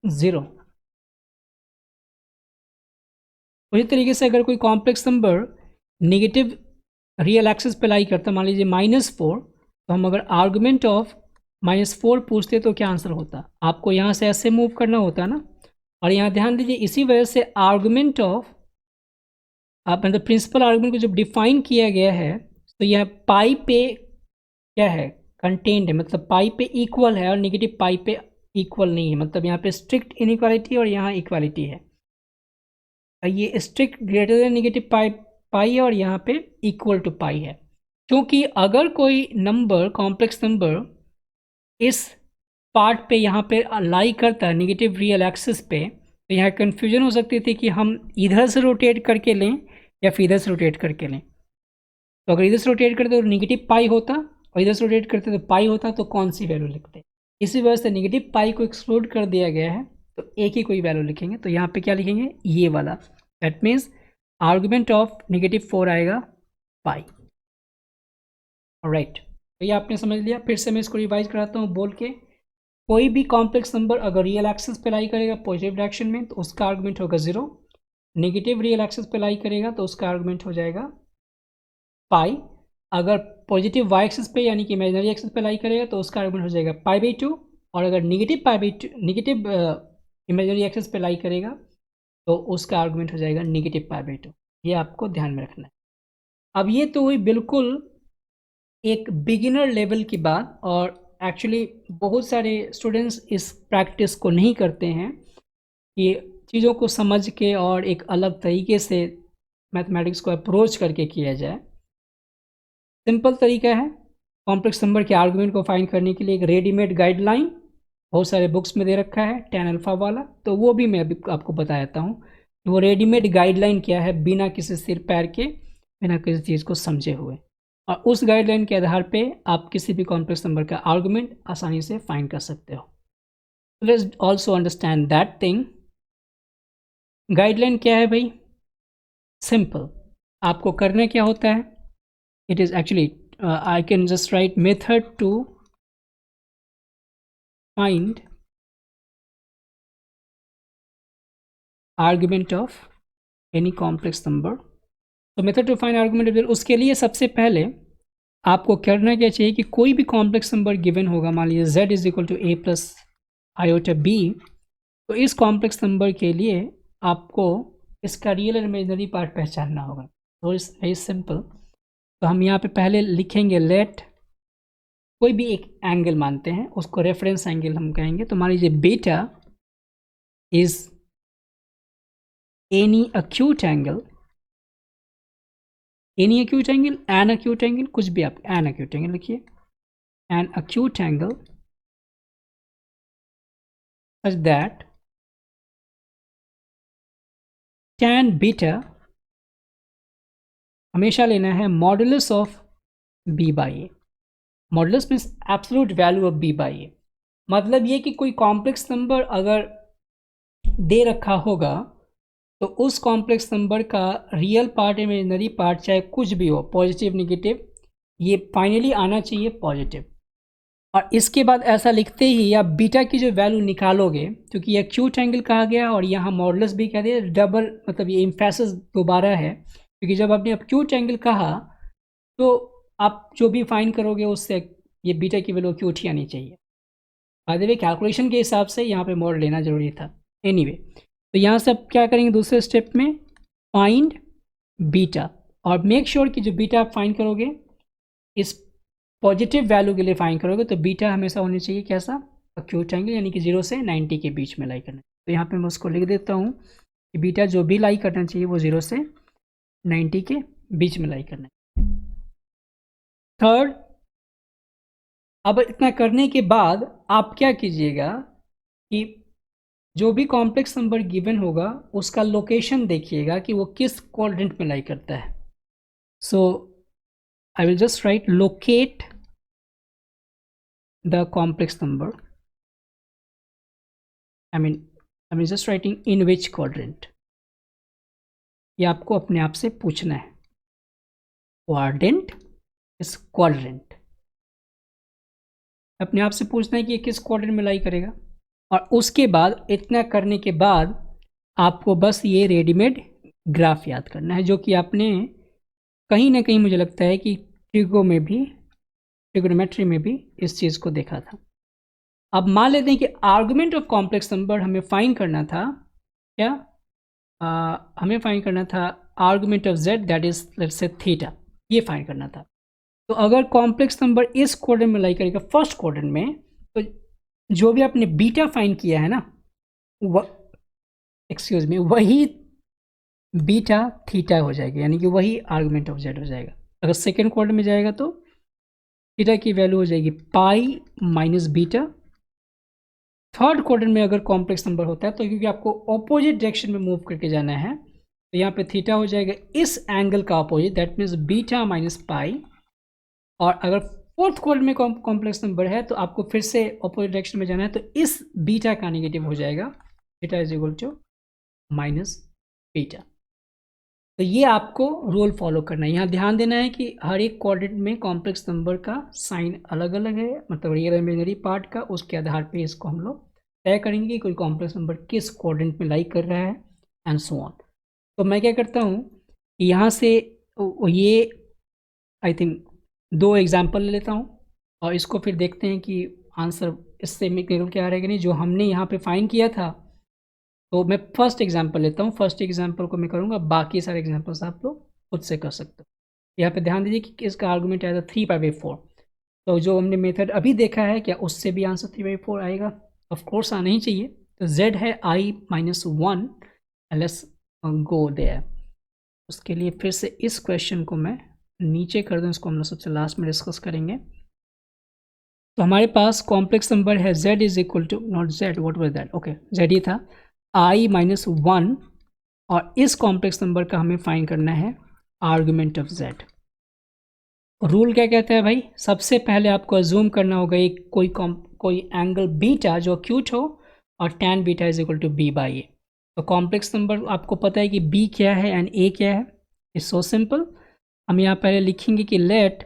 Speaker 1: 0। उसी तरीके से अगर कोई complex number negative real axis पे लाई करता, मान लीजिए -4, तो हम अगर आर्गुमेंट ऑफ -4 पूछते तो क्या आंसर होता, आपको यहाँ से ऐसे मूव करना होता ना। और यहाँ ध्यान दीजिए, इसी वजह से आर्गुमेंट ऑफ आप मतलब प्रिंसिपल आर्गुमेंट को जब डिफाइन किया गया है, तो यह पाई पे क्या है, कंटेंड है, मतलब पाई पे इक्वल है और नेगेटिव पाई पे इक्वल नहीं है। मतलब यहाँ पे स्ट्रिक्ट इनइक्वालिटी और यहाँ इक्वालिटी है। ये स्ट्रिक्ट ग्रेटर देन नेगेटिव पाई है और यहाँ पे इक्वल टू पाई है। क्योंकि अगर कोई नंबर कॉम्प्लेक्स नंबर इस पार्ट पे यहाँ पे लाई करता है नेगेटिव रियल एक्सिस पे, तो यहाँ कन्फ्यूजन हो सकती थी कि हम इधर से रोटेट करके लें या फिर इधर से रोटेट करके लें। तो अगर इधर से रोटेट करते तो नेगेटिव पाई होता और इधर से रोटेट करते तो पाई होता, तो कौन सी वैल्यू लिखते। इसी वजह से नेगेटिव पाई को एक्सक्लूड कर दिया गया है, तो एक ही कोई वैल्यू लिखेंगे। तो यहाँ पे क्या लिखेंगे, ये वाला। दैट मीन्स आर्गुमेंट ऑफ -4 आएगा पाई। राइट, तो ये आपने समझ लिया। फिर से मैं इसको रिवाइज कराता हूँ बोल के। कोई भी कॉम्प्लेक्स नंबर अगर रियल एक्सिस पे लाई करेगा पॉजिटिव डायरेक्शन में, तो उसका आर्गुमेंट होगा 0। नेगेटिव रियल एक्सिस पे लाई करेगा तो उसका आर्गुमेंट हो जाएगा पाई। अगर पॉजिटिव वाई एक्सिस पे यानी कि इमेजिनरी एक्सिस पे लाई करेगा तो उसका आर्गुमेंट हो जाएगा π/2। और अगर नेगेटिव इमेजिनरी एक्सिस पे लाई करेगा तो उसका आर्गुमेंट हो जाएगा नेगेटिव π/2। ये आपको ध्यान में रखना है। अब ये तो हुई बिल्कुल एक बिगिनर लेवल की बात, और एक्चुअली बहुत सारे स्टूडेंट्स इस प्रैक्टिस को नहीं करते हैं कि चीज़ों को समझ के और एक अलग तरीके से मैथमेटिक्स को अप्रोच करके किया जाए। सिंपल तरीका है कॉम्प्लेक्स नंबर के आर्गुमेंट को फाइंड करने के लिए, एक रेडीमेड गाइडलाइन बहुत सारे बुक्स में दे रखा है tan अल्फा वाला, तो वो भी मैं अभी आपको बता देता हूँ। वो रेडीमेड गाइडलाइन क्या है, बिना किसी सिर पैर के, बिना किसी चीज़ को समझे हुए, और उस गाइडलाइन के आधार पे आप किसी भी कॉम्प्लेक्स नंबर का आर्गुमेंट आसानी से फाइंड कर सकते हो। Let's also understand that thing. Guideline क्या है भाई, सिंपल। आपको करना क्या होता है, it is actually I can just write method to find argument of any complex number। तो मेथड टू फाइंड आर्गुमेंट, उसके लिए सबसे पहले आपको करना क्या चाहिए कि कोई भी कॉम्प्लेक्स नंबर गिवन होगा, मान लीजिए z is equal to a plus iota b, तो इस कॉम्प्लेक्स नंबर के लिए आपको इसका रियल और इमेजिनरी पार्ट पहचानना होगा। तो इट्स वेरी सिंपल। तो हम यहाँ पे पहले लिखेंगे लेट, कोई भी एक एंगल मानते हैं, उसको रेफरेंस एंगल हम कहेंगे। तो मान लीजिए beta is any acute angle, any acute angle, an acute angle, कुछ भी आप एन अक्यूट एंगल लिखिए, an acute angle such that tan beta हमेशा लेना है modulus of b by A. Modulus means absolute value of b by A. मतलब ये कि कोई कॉम्प्लेक्स नंबर अगर दे रखा होगा तो उस कॉम्प्लेक्स नंबर का रियल पार्ट इमेजिनरी पार्ट चाहे कुछ भी हो, पॉजिटिव नेगेटिव, ये फाइनली आना चाहिए पॉजिटिव। और इसके बाद ऐसा लिखते ही आप बीटा की जो वैल्यू निकालोगे, क्योंकि ये एक्यूट एंगल कहा गया और यहाँ मॉडुलस भी कह दिया, डबल मतलब ये एम्फेसिस दोबारा है, क्योंकि जब आपने एक्यूट एंगल कहा तो आप जो भी फाइंड करोगे उससे ये बीटा की वैल्यू एक्यूट ही आनी चाहिए। बाय द वे कैलकुलेशन के हिसाब से यहाँ पे मॉड लेना जरूरी था। एनीवे, तो यहाँ से आप क्या करेंगे, दूसरे स्टेप में फाइंड बीटा, और मेक श्योर कि जो बीटा आप फाइंड करोगे इस पॉजिटिव वैल्यू के लिए फाइंड करोगे तो बीटा हमेशा होनी चाहिए कैसा, एक्यूट एंगल, यानी कि 0 से 90 के बीच में लाई करना। तो यहाँ पे मैं उसको लिख देता हूँ कि बीटा जो भी लाई करना चाहिए वो 0 से 90 के बीच में लाई करना है। थर्ड, अब इतना करने के बाद आप क्या कीजिएगा कि जो भी कॉम्प्लेक्स नंबर गिवन होगा उसका लोकेशन देखिएगा कि वो किस क्वाड्रेंट में लाई करता है। So I will just write locate the complex number, I'm just writing in which quadrant. ये आपको अपने आप से पूछना है, quadrant इस quadrant, अपने आप से पूछना है कि ये किस क्वाड्रेंट में लाई करेगा। और उसके बाद इतना करने के बाद आपको बस ये रेडीमेड ग्राफ याद करना है, जो कि आपने कहीं ना कहीं मुझे लगता है कि ट्रिगोनोमेट्री में भी इस चीज़ को देखा था। अब मान लेते हैं कि आर्गुमेंट ऑफ कॉम्प्लेक्स नंबर हमें फाइंड करना था, क्या हमें फाइंड करना था argument of z, that is let's say theta, ये फाइंड करना था। तो अगर कॉम्प्लेक्स नंबर इस क्वाड्रेंट में लाई करेगा फर्स्ट क्वाड्रेंट में, तो जो भी आपने बीटा फाइंड किया है ना, वही बीटा थीटा हो जाएगा, यानी कि वही आर्गुमेंट ऑफ z हो जाएगा। अगर सेकेंड क्वाड्रेंट में जाएगा तो थीटा की वैल्यू हो जाएगी pi minus beta. Third quadrant में अगर कॉम्प्लेक्स नंबर होता है तो क्योंकि आपको ऑपोजिट डायरेक्शन में मूव करके जाना है, तो यहाँ पे थीटा हो जाएगा इस एंगल का opposite, that means beta minus pi. और अगर फोर्थ क्वाड्रेंट में कॉम्प्लेक्स नंबर है तो आपको फिर से ऑपोजिट डायरेक्शन में जाना है, तो इस बीटा का नेगेटिव हो जाएगा, theta is equal to minus beta. तो ये आपको रूल फॉलो करना है। यहाँ ध्यान देना है कि हर एक क्वाड्रेंट में कॉम्प्लेक्स नंबर का साइन अलग अलग है, मतलब रियल इमेजिनरी पार्ट का, उसके आधार पे इसको हम लोग तय करेंगे कि कोई कॉम्प्लेक्स नंबर किस क्वाड्रेंट में लाई कर रहा है एंड सो ऑन। तो मैं क्या करता हूँ, यहाँ से ये आई थिंक 2 एग्जाम्पल ले लेता हूँ और इसको फिर देखते हैं कि आंसर इससे निकल के आ रहा है कि नहीं, जो हमने यहाँ पे फाइंड किया था। तो मैं फर्स्ट एग्जांपल लेता हूँ, फर्स्ट एग्जांपल को मैं करूँगा, बाकी सारे एग्जांपल्स आप लोग खुद से कर सकते हो। यहाँ पे ध्यान दीजिए कि इसका आर्गुमेंट आया था 3/4। तो जो हमने मेथड अभी देखा है, क्या उससे भी आंसर 3/4 आएगा? ऑफ कोर्स आना ही चाहिए। तो z है i-1, लेट्स गो देयर। उसके लिए फिर से इस क्वेश्चन को मैं नीचे कर दूँ, इसको हम लोग सबसे लास्ट में डिस्कस करेंगे। तो हमारे पास कॉम्प्लेक्स नंबर है z is equal to, not z, what was that, okay z ही था, i-1, और इस कॉम्प्लेक्स नंबर का हमें फाइंड करना है आर्गुमेंट ऑफ z। रूल क्या कहता है भाई, सबसे पहले आपको अज्यूम करना होगा एक कोई एंगल बीटा जो एक्यूट हो और tan beta is equal to b by A. तो कॉम्प्लेक्स नंबर आपको पता है कि b क्या है एंड a क्या है, इज सो सिंपल। हम यहाँ पहले लिखेंगे कि लेट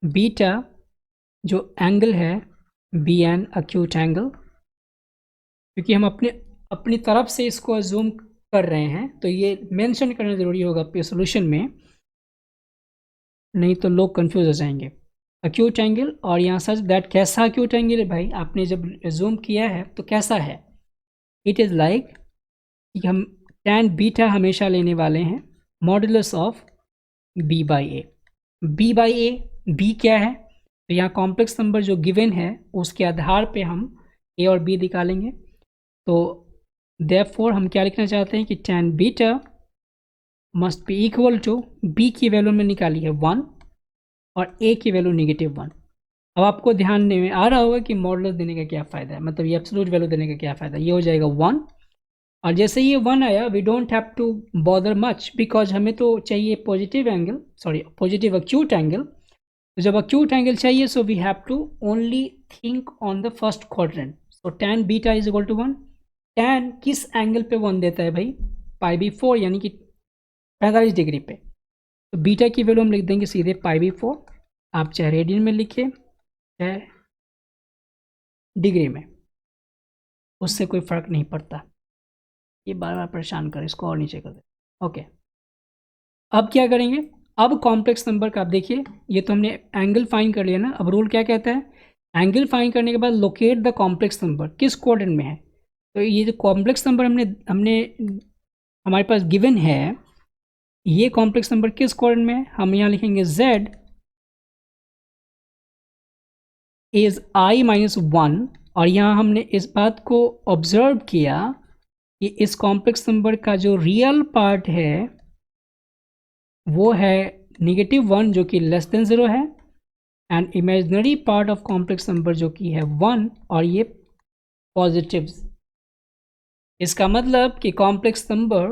Speaker 1: बीटा जो एंगल है बी एन एक्यूट एंगल, क्योंकि हम अपनी तरफ से इसको अज्यूम कर रहे हैं, तो ये मेंशन करना ज़रूरी होगा आपके सोल्यूशन में, नहीं तो लोग कंफ्यूज हो जाएंगे। एक्यूट एंगल, और यहाँ सच दैट कैसा एक्यूट एंगल है भाई, आपने जब अज्यूम किया है तो कैसा है, इट इज़ लाइक कि हम tan बीटा हमेशा लेने वाले हैं modulus of b by A. b by A, b क्या है, तो यहाँ कॉम्प्लेक्स नंबर जो गिवन है उसके आधार पे हम a और b निकालेंगे। तो देयरफॉर हम क्या लिखना चाहते हैं कि tan beta must be equal to, b की वैल्यू में निकाली है 1 और a की वैल्यू -1। अब आपको ध्यान में आ रहा होगा कि मॉडुलस देने का क्या फ़ायदा है, मतलब ये एब्सोल्यूट वैल्यू देने का क्या फ़ायदा है। ये हो जाएगा 1, और जैसे ये 1 आया, we don't have to bother much, because हमें तो चाहिए positive angle, sorry positive acute angle. तो जब एक्यूट एंगल चाहिए, so we have to only think on the first quadrant. So tan beta is equal to 1। tan किस angle पे 1 देता है भाई, π/4, यानी कि 45 डिग्री पे। तो बीटा की वैल्यू हम लिख देंगे सीधे π/4, आप चाहे रेडियन में लिखिए चाहे डिग्री में, उससे कोई फ़र्क नहीं पड़ता। ये बार बार परेशान कर, इसको और नीचे कर दे। ओके, अब क्या करेंगे, अब कॉम्प्लेक्स नंबर का आप देखिए, ये तो हमने एंगल फाइंड कर लिया ना। अब रूल क्या कहता है, एंगल फाइंड करने के बाद लोकेट द कॉम्प्लेक्स नंबर किस क्वाड्रेंट में है। तो ये जो कॉम्प्लेक्स नंबर हमने हमारे पास गिवन है, ये कॉम्प्लेक्स नंबर किस क्वाड्रेंट में है, हम यहाँ लिखेंगे z इज i-1, और यहाँ हमने इस बात को ऑब्जर्व किया कि इस कॉम्प्लेक्स नंबर का जो रियल पार्ट है वो है -1, जो कि लेस देन 0 है, and imaginary part of complex number जो कि है 1, और ये पॉजिटिव। इसका मतलब कि complex number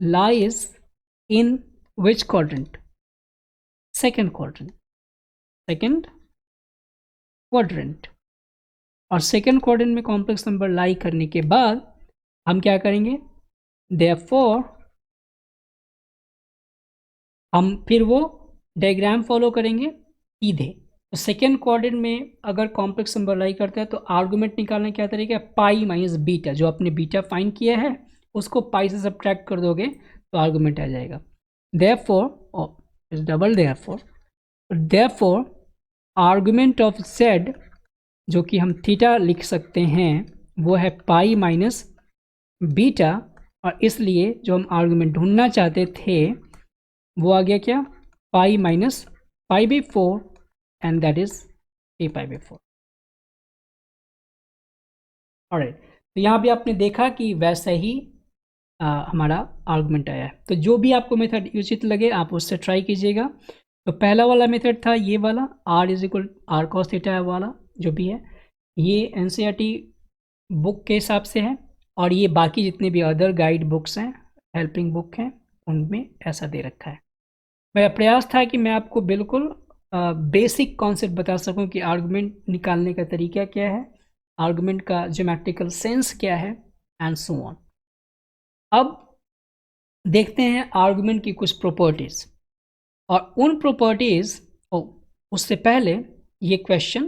Speaker 1: lies in which quadrant, second quadrant, second quadrant, और सेकेंड क्वाड्रेंट में कॉम्प्लेक्स नंबर लाई करने के बाद हम क्या करेंगे, देयरफॉर हम फिर वो डायग्राम फॉलो करेंगे सीधे। तो सेकेंड क्वाड्रेंट में अगर कॉम्प्लेक्स नंबर लाई करता है तो आर्गुमेंट निकालने क्या तरीका है, पाई माइनस बीटा, जो आपने बीटा फाइंड किया है उसको पाई से सब्ट्रैक्ट कर दोगे तो आर्गुमेंट आ जाएगा। Therefore double therefore argument of z, जो कि हम थीटा लिख सकते हैं, वो है पाई माइनस बीटा, और इसलिए जो हम आर्गुमेंट ढूंढना चाहते थे वो आ गया क्या, pi minus pi by 4, and that is a pi by 4। Alright, तो यहाँ भी आपने देखा कि वैसा ही हमारा आर्गुमेंट आया है। तो जो भी आपको मेथड उचित लगे आप उससे ट्राई कीजिएगा। तो पहला वाला मेथड था ये वाला, r is equal r cos theta वाला जो भी है, ये NCERT बुक के हिसाब से है, और ये बाकी जितने भी अदर गाइड बुक्स हैं, हेल्पिंग बुक हैं, उनमें ऐसा दे रखा है। मेरा प्रयास था कि मैं आपको बिल्कुल बेसिक कॉन्सेप्ट बता सकूं कि आर्गुमेंट निकालने का तरीका क्या है, आर्गुमेंट का ज्योमेट्रिकल सेंस क्या है, एंड सो ऑन। अब देखते हैं आर्गुमेंट की कुछ प्रॉपर्टीज, और उन प्रॉपर्टीज उससे पहले ये क्वेश्चन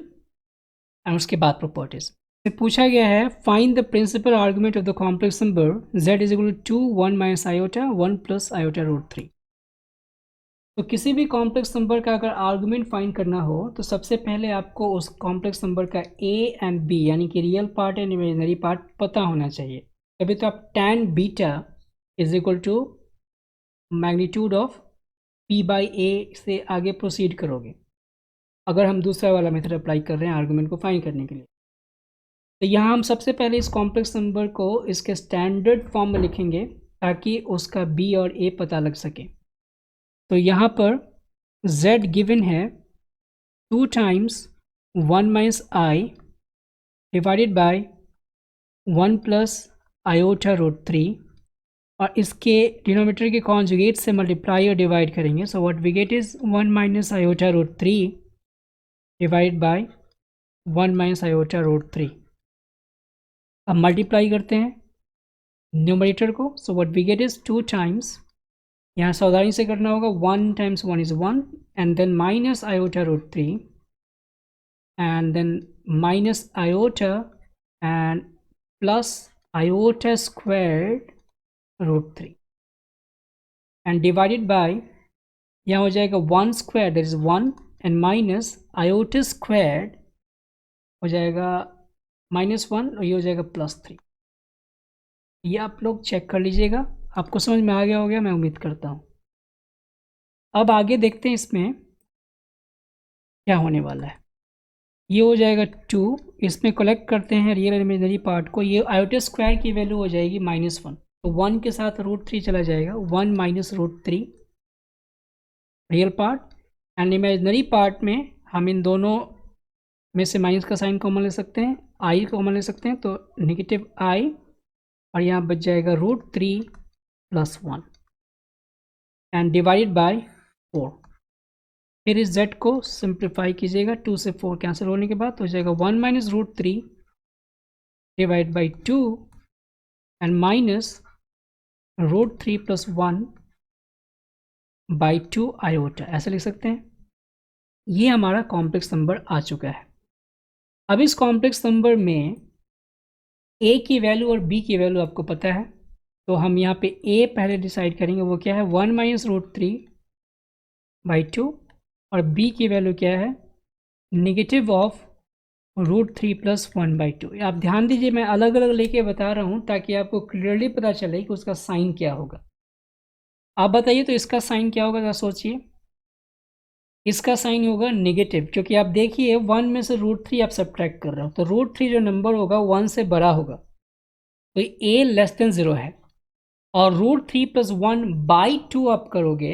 Speaker 1: एंड उसके बाद प्रॉपर्टीज पूछा गया है, find the principal argument of the complex number z is equal to 1 minus iota 1 plus iota root 3। तो किसी भी कॉम्प्लेक्स नंबर का अगर आर्गुमेंट फाइंड करना हो तो सबसे पहले आपको उस कॉम्प्लेक्स नंबर का a एंड b यानी कि real part and imaginary part पता होना चाहिए, तभी तो आप tan beta is equal to magnitude of p by a से आगे प्रोसीड करोगे, अगर हम दूसरा वाला मेथड अप्लाई कर रहे हैं आर्गुमेंट को फाइंड करने के लिए। तो यहाँ हम सबसे पहले इस कॉम्प्लेक्स नंबर को इसके स्टैंडर्ड फॉर्म में लिखेंगे ताकि उसका b और a पता लग सके। तो यहाँ पर z गिवन है 2 times 1 minus i divided by 1 plus iota root 3, और इसके डिनोमिनेटर के कॉन्जुगेट से मल्टीप्लाई और डिवाइड करेंगे। So what we get is 1 minus iota root 3 divide by 1 minus iota root 3। अब मल्टीप्लाई करते हैं न्यूमरेटर को, so what we get is 2 times, यहाँ सावधानी से करना होगा, 1 times 1 is 1, and then minus iota root 3, and then minus iota and plus iota squared root 3, and divided by, यहाँ हो जाएगा 1 square that is 1, and minus iota squared हो जाएगा -1, और ये हो जाएगा +3। ये आप लोग चेक कर लीजिएगा, आपको समझ में आ गया होगा मैं उम्मीद करता हूँ। अब आगे देखते हैं इसमें क्या होने वाला है। ये हो जाएगा 2, इसमें कलेक्ट करते हैं रियल इमेजिनरी पार्ट को, ये आयोटा स्क्वायर की वैल्यू हो जाएगी -1, तो 1 के साथ रूट 3 चला जाएगा, 1 minus root 3 real part, and imaginary part में हम इन दोनों में से माइनस का साइन कॉमन ले सकते हैं, आई कॉमन ले सकते हैं, तो नेगेटिव आई, और यहाँ बच जाएगा root 3 plus 1 and divided by 4। फिर इस z को सिंप्लीफाई कीजिएगा, 2 से 4 कैंसिल होने के बाद हो जाएगा 1 minus root 3 divide by 2 and minus root 3 plus 1 by 2 iota, ऐसे लिख सकते हैं। ये हमारा कॉम्प्लेक्स नंबर आ चुका है। अब इस कॉम्प्लेक्स नंबर में a की वैल्यू और b की वैल्यू आपको पता है, तो हम यहाँ पे a पहले डिसाइड करेंगे, वो क्या है 1 माइनस रूट 3 बाई 2, और b की वैल्यू क्या है negative of root 3 plus 1 by 2। आप ध्यान दीजिए, मैं अलग अलग लेके बता रहा हूँ ताकि आपको क्लियरली पता चले कि उसका साइन क्या होगा। आप बताइए तो इसका साइन क्या होगा, जरा सोचिए। इसका साइन होगा नेगेटिव, क्योंकि आप देखिए 1 में से रूट 3 आप सब्ट्रैक्ट कर रहे हो, तो रूट 3 जो नंबर होगा 1 से बड़ा होगा, तो a लेस देन 0 है, और रूट 3 प्लस 1 बाई 2 आप करोगे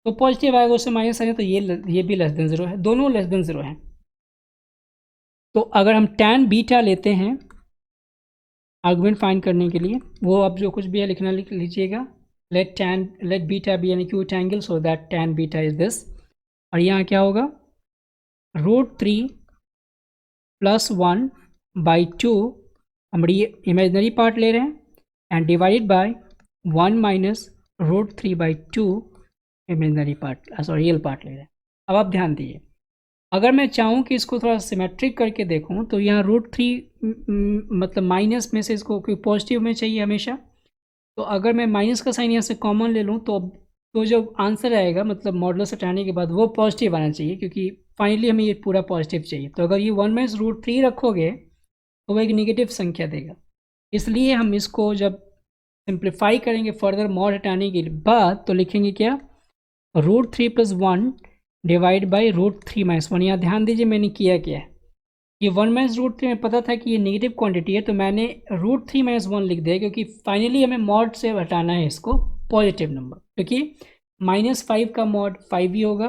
Speaker 1: तो पॉजिटिव आएगा, उससे माइनस आएगा, तो ये भी लेस देन 0 है, दोनों लेस देन 0 है। तो अगर हम tan बीटा लेते हैं आर्गुमेंट फाइंड करने के लिए, वो आप जो कुछ भी है लिखना लिख लीजिएगा, let beta be an acute angle, so that tan beta is this, और यहाँ क्या होगा रूट 3 +1/2, हम इमेजनरी पार्ट ले रहे हैं, and divided by 1 minus √3/2 imaginary part, real part ले रहे हैं। अब आप ध्यान दीजिए, अगर मैं चाहूँ कि इसको थोड़ा सिमेट्रिक करके देखूँ तो यहाँ √3 मतलब माइनस में से इसको कोई पॉजिटिव में चाहिए हमेशा, तो अगर मैं माइनस का साइन यहाँ से कॉमन ले लूँ तो जो आंसर आएगा मतलब मॉडुलस हटाने के बाद वो पॉजिटिव आना चाहिए, क्योंकि फाइनली हमें ये पूरा पॉजिटिव चाहिए। तो अगर ये 1 माइनस √3 रखोगे तो वो एक निगेटिव संख्या देगा, इसलिए हम इसको जब सिंप्लीफाई करेंगे फर्दर मॉड हटाने के बाद तो लिखेंगे क्या, √3 + 1 डिवाइड बाई √3 - 1। यहाँ ध्यान दीजिए मैंने किया क्या है, ये 1 माइनस √3 में पता था कि ये नेगेटिव क्वांटिटी है, तो मैंने √3 - 1 लिख दिया, क्योंकि फाइनली हमें मॉड से हटाना है इसको पॉजिटिव नंबर, क्योंकि -5 का मॉड 5 ही होगा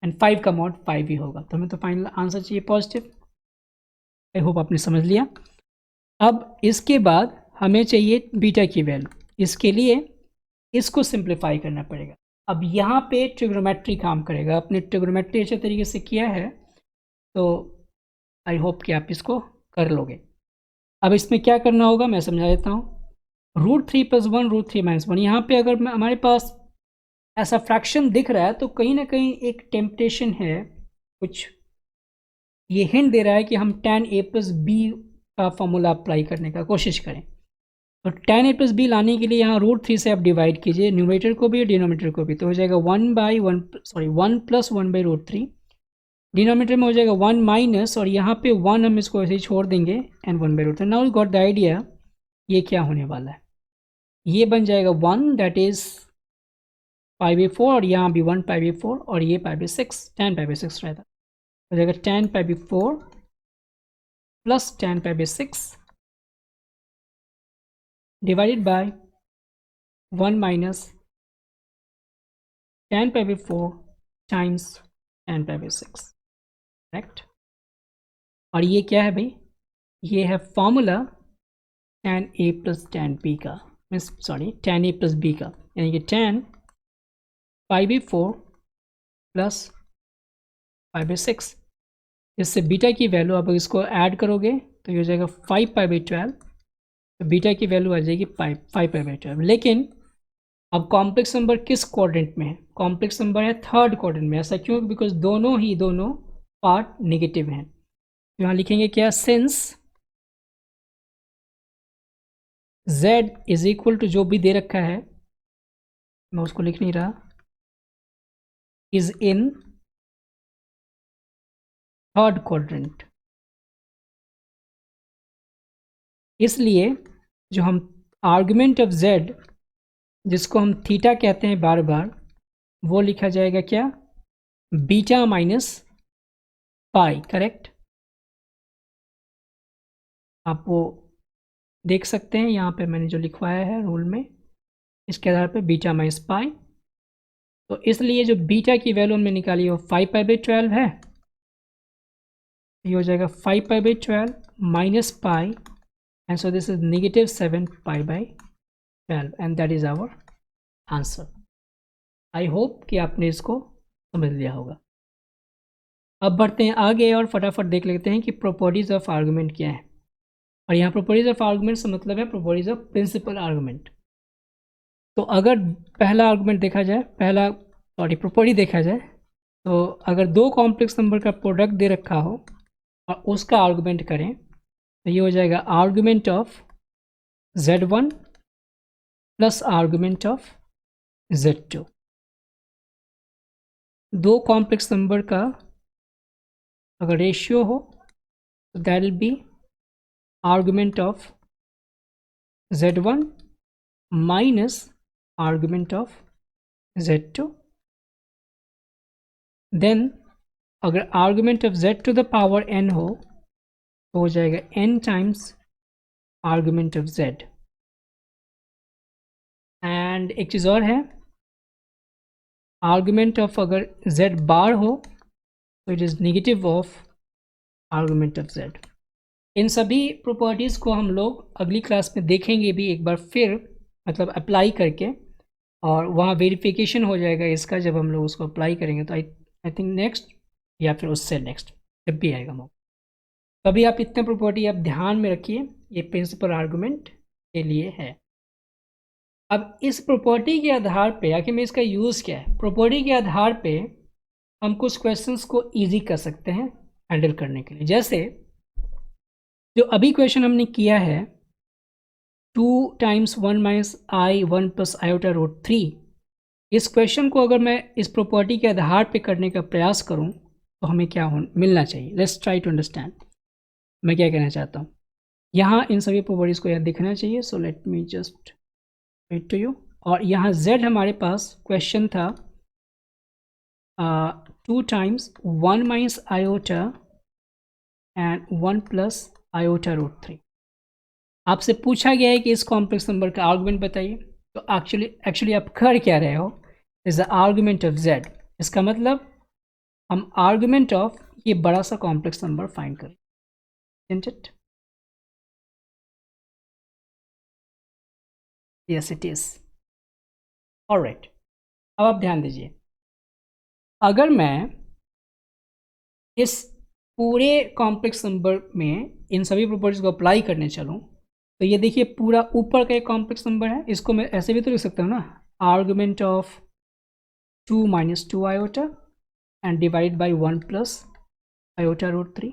Speaker 1: एंड 5 का मॉड 5 ही होगा, तो हमें तो फाइनल आंसर चाहिए पॉजिटिव। आई होप आपने समझ लिया। अब इसके बाद हमें चाहिए बीटा की वैल्यू, इसके लिए इसको सिंप्लीफाई करना पड़ेगा। अब यहाँ पे ट्रिग्नोमेट्री काम करेगा, आपने ट्रिग्नोमेट्री अच्छे तरीके से किया है तो आई होप कि आप इसको कर लोगे। अब इसमें क्या करना होगा मैं समझा देता हूँ। √3 + 1 √3 - 1, यहाँ पे अगर हमारे पास ऐसा फ्रैक्शन दिख रहा है तो कहीं ना कहीं एक टेम्पटेशन है, कुछ ये हिंट दे रहा है कि हम tan a + b का फॉर्मूला अप्लाई करने का कोशिश करें। तो tan a + b लाने के लिए यहाँ √3 से आप डिवाइड कीजिए, न्यूमरेटर को भी और डिनोमिनेटर को भी, तो हो जाएगा 1 + 1/√3, डिनोमिनेटर में हो जाएगा 1 माइनस, और यहाँ पे 1 हम इसको ऐसे ही छोड़ देंगे and 1/√3। Now you got the idea ये क्या होने वाला है, ये बन जाएगा 1 दैट इज π/4, और यहाँ भी 1 π/4, और ये π/6 tan π/6 रहता हो जाएगा tan π/4 plus tan π/6 divided by 1 minus tan π/4 times tan π/6, correct. और ये क्या है भाई, ये है formula tan a + tan b का, tan a + b का, यानी कि tan π/4 प्लस π/6। इससे बीटा की वैल्यू अब इसको ऐड करोगे तो ये हो जाएगा 5π/12, तो बीटा की वैल्यू आ जाएगी 5π/12। लेकिन अब कॉम्प्लेक्स नंबर किस क्वाड्रेंट में है, कॉम्प्लेक्स नंबर है थर्ड क्वाड्रेंट में। ऐसा क्यों, बिकॉज दोनों पार्ट नेगेटिव हैं। तो यहाँ लिखेंगे क्या, since z is equal to जो भी दे रखा है, मैं उसको लिख नहीं रहा, इज इन थर्ड क्वाड्रेंट, इसलिए जो हम आर्गुमेंट ऑफ z जिसको हम थीटा कहते हैं बार बार, वो लिखा जाएगा क्या, बीटा माइनस पाई, करेक्ट। आप वो देख सकते हैं यहाँ पे मैंने जो लिखवाया है रूल में, इसके आधार पे बीटा माइनस पाई। तो इसलिए जो बीटा की वैल्यू हमने निकाली वो 5π/12 है, ये हो जाएगा 5π/12 minus pi, and so this is -7π/12 and that is our answer. I hope कि आपने इसको समझ लिया होगा। अब बढ़ते हैं आगे और फटाफट देख लेते हैं कि प्रॉपर्टीज ऑफ आर्गुमेंट क्या है। और यहाँ प्रॉपर्टीज ऑफ आर्गुमेंट से मतलब है प्रॉपर्टीज ऑफ प्रिंसिपल आर्गुमेंट। तो अगर पहला आर्गुमेंट देखा जाए, प्रॉपर्टी देखा जाए, तो अगर दो कॉम्प्लेक्स नंबर का प्रोडक्ट दे रखा हो और उसका आर्गुमेंट करें तो ये हो जाएगा argument of z1 plus argument of z2। दो कॉम्प्लेक्स नंबर का अगर रेशियो हो तो that will be argument of z1 minus argument of z2। Then अगर argument of z to the power n हो तो हो जाएगा n times argument of z। And एक चीज़ और है, आर्गुमेंट ऑफ अगर z बार हो तो it is negative of argument of z। इन सभी प्रॉपर्टीज़ को हम लोग अगली क्लास में देखेंगे भी एक बार फिर, मतलब अप्लाई करके, और वहाँ वेरिफिकेशन हो जाएगा इसका जब हम लोग उसको अप्लाई करेंगे। तो आई थिंक नेक्स्ट या फिर उससे नेक्स्ट जब भी आएगा मौका। तो अभी आप इतने प्रॉपर्टी आप ध्यान में रखिए, ये प्रिंसिपल आर्गुमेंट के लिए है। अब इस प्रॉपर्टी के आधार पे आखिर में इसका यूज़ क्या है, प्रॉपर्टी के आधार पे हम कुछ क्वेश्चंस को इजी कर सकते हैं हैंडल करने के लिए। जैसे जो अभी क्वेश्चन हमने किया है 2 टाइम्स 1 माइनस आई 1 प्लस आयोटा रूट 3, इस क्वेश्चन को अगर मैं इस प्रॉपर्टी के आधार पे करने का प्रयास करूं तो हमें क्या मिलना चाहिए। लेट्स ट्राई टू अंडरस्टैंड मैं क्या कहना चाहता हूँ। यहाँ इन सभी प्रॉपर्टीज़ को यहाँ दिखना चाहिए। So let me just wait to you. और यहाँ z हमारे पास क्वेश्चन था 2 times 1 minus iota and 1 plus iota root 3। आपसे पूछा गया है कि इस कॉम्प्लेक्स नंबर का आर्गुमेंट बताइए। तो एक्चुअली आप कर क्या रहे हो, is the argument of z। इसका मतलब हम आर्गुमेंट ऑफ ये बड़ा सा कॉम्प्लेक्स नंबर फाइंड करें। isn't it? Yes, it is. Alright. अब आप ध्यान दीजिए, अगर मैं इस पूरे कॉम्प्लेक्स नंबर में इन सभी प्रॉपर्टीज को अप्लाई करने चलूँ तो ये देखिए पूरा ऊपर का एक कॉम्प्लेक्स नंबर है, इसको मैं ऐसे भी तो लिख सकता हूँ ना, argument of 2 minus 2 iota and divide by 1 plus iota root 3।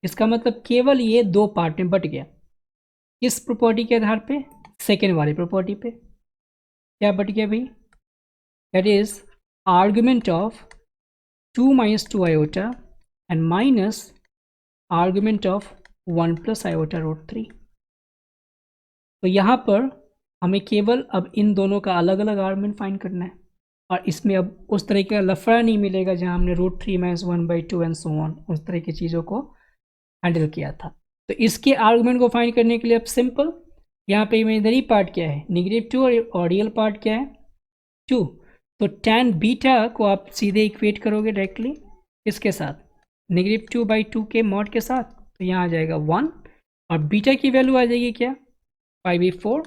Speaker 1: इसका मतलब केवल ये दो पार्ट में बट गया। किस प्रॉपर्टी के आधार पे, सेकेंड वाली प्रॉपर्टी पे। क्या बट गया भाई, that is argument of 2 minus 2 iota and minus argument of 1 plus iota root 3। तो यहाँ पर हमें केवल अब इन दोनों का अलग अलग आर्गुमेंट फाइंड करना है, और इसमें अब उस तरह का लफड़ा नहीं मिलेगा जहाँ हमने root 3 minus 1/2 and so on उस तरह की चीज़ों को हैंडल किया था। तो इसके आर्गुमेंट को फाइंड करने के लिए अब सिंपल, यहाँ पे इमेजिनरी पार्ट क्या है -2 और रियल पार्ट क्या है 2। तो tan बीटा को आप सीधे इक्वेट करोगे डायरेक्टली इसके साथ, -2/2 के मॉड के साथ। तो यहाँ आ जाएगा 1 और बीटा की वैल्यू आ जाएगी क्या 5/4।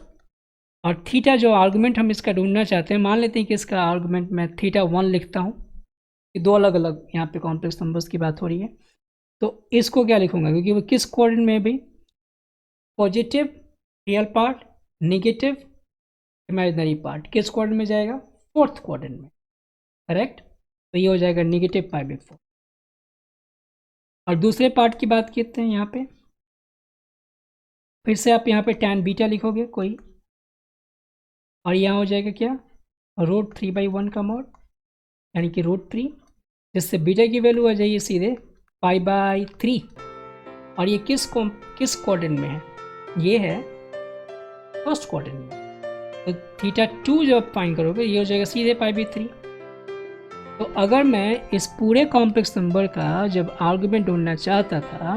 Speaker 1: और थीटा जो आर्गुमेंट हम इसका ढूंढना चाहते हैं, मान लेते हैं कि इसका आर्गुमेंट मैं θ1 लिखता हूँ, कि दो अलग अलग यहाँ पे कॉम्प्लेक्स नंबर्स की बात हो रही है। तो इसको क्या लिखूंगा, क्योंकि वो किस कोऑर्डिनेट में है भाई, positive real part, negative imaginary part, किस कोऑर्डिनेट में जाएगा, फोर्थ कोऑर्डिनेट में, करेक्ट। तो ये हो जाएगा -π/4। और दूसरे पार्ट की बात करते हैं, यहाँ पे फिर से आप यहाँ पे tan बीटा लिखोगे कोई, और यहाँ हो जाएगा क्या √3/1 का मॉड, यानी कि √3, जिससे बीटा की वैल्यू आ जाइए सीधे π/3। और ये किस कोऑर्डिनेट में है, ये है फर्स्ट कोऑर्डिनेट में। तो θ2 जब आप फाइंड करोगे ये हो जाएगा सीधे π/3। तो अगर मैं इस पूरे कॉम्प्लेक्स नंबर का जब आर्गुमेंट ढूंढना चाहता था,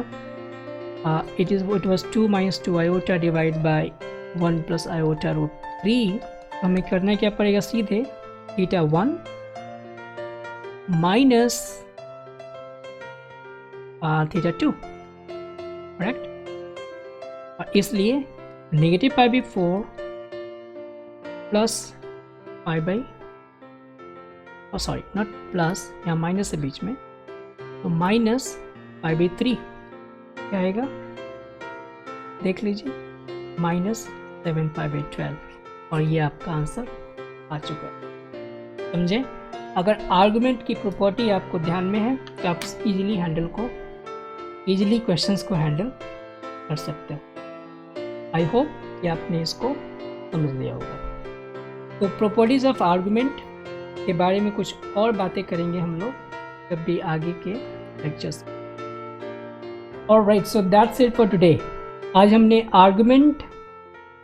Speaker 1: it was 2 minus 2 iota divide by 1 plus iota root 3। तो हमें करना क्या पड़ेगा, सीधे θ1 माइनस θ2, करेक्ट। और इसलिए -π/4 प्लस सॉरी नॉट प्लस, यहाँ माइनस है बीच में, तो -π/3 क्या आएगा देख लीजिए, -7π/12। और ये आपका आंसर आ चुका है। समझे, अगर आर्गुमेंट की प्रॉपर्टी आपको ध्यान में है तो आप इजीली क्वेश्चंस को हैंडल कर सकते हैं। आई होप कि आपने इसको समझ लिया होगा। तो प्रॉपर्टीज ऑफ आर्गुमेंट के बारे में कुछ और बातें करेंगे हम लोग जब भी आगे के lectures. Alright, so that's it for today. आज हमने आर्गुमेंट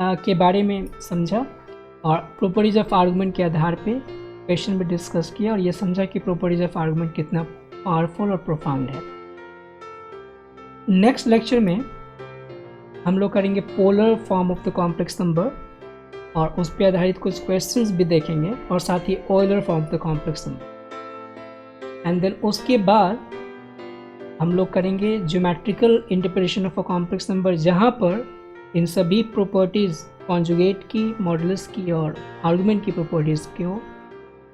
Speaker 1: के बारे में समझा और प्रॉपर्टीज ऑफ आर्गुमेंट के आधार पे क्वेश्चन भी डिस्कस किया, और ये समझा कि प्रॉपर्टीज ऑफ आर्गुमेंट कितना पावरफुल और प्रोफाउंड है। नेक्स्ट लेक्चर में हम लोग करेंगे polar form of the complex number, और उस पर आधारित कुछ क्वेश्चंस भी देखेंगे, और साथ ही Euler form of the complex number. And then उसके बाद हम लोग करेंगे geometrical interpretation of a complex number, जहाँ पर इन सभी प्रॉपर्टीज़ कॉन्जुगेट की, मॉडुलस की और आर्गुमेंट की प्रॉपर्टीज़ को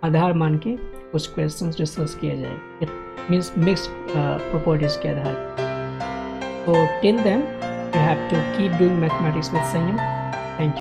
Speaker 1: आधार मान के कुछ क्वेश्चंस डिस्कस किया जाए, मीन्स मिक्स्ड प्रॉपर्टीज़ के आधार। So till then you have to keep doing mathematics with Sanyam.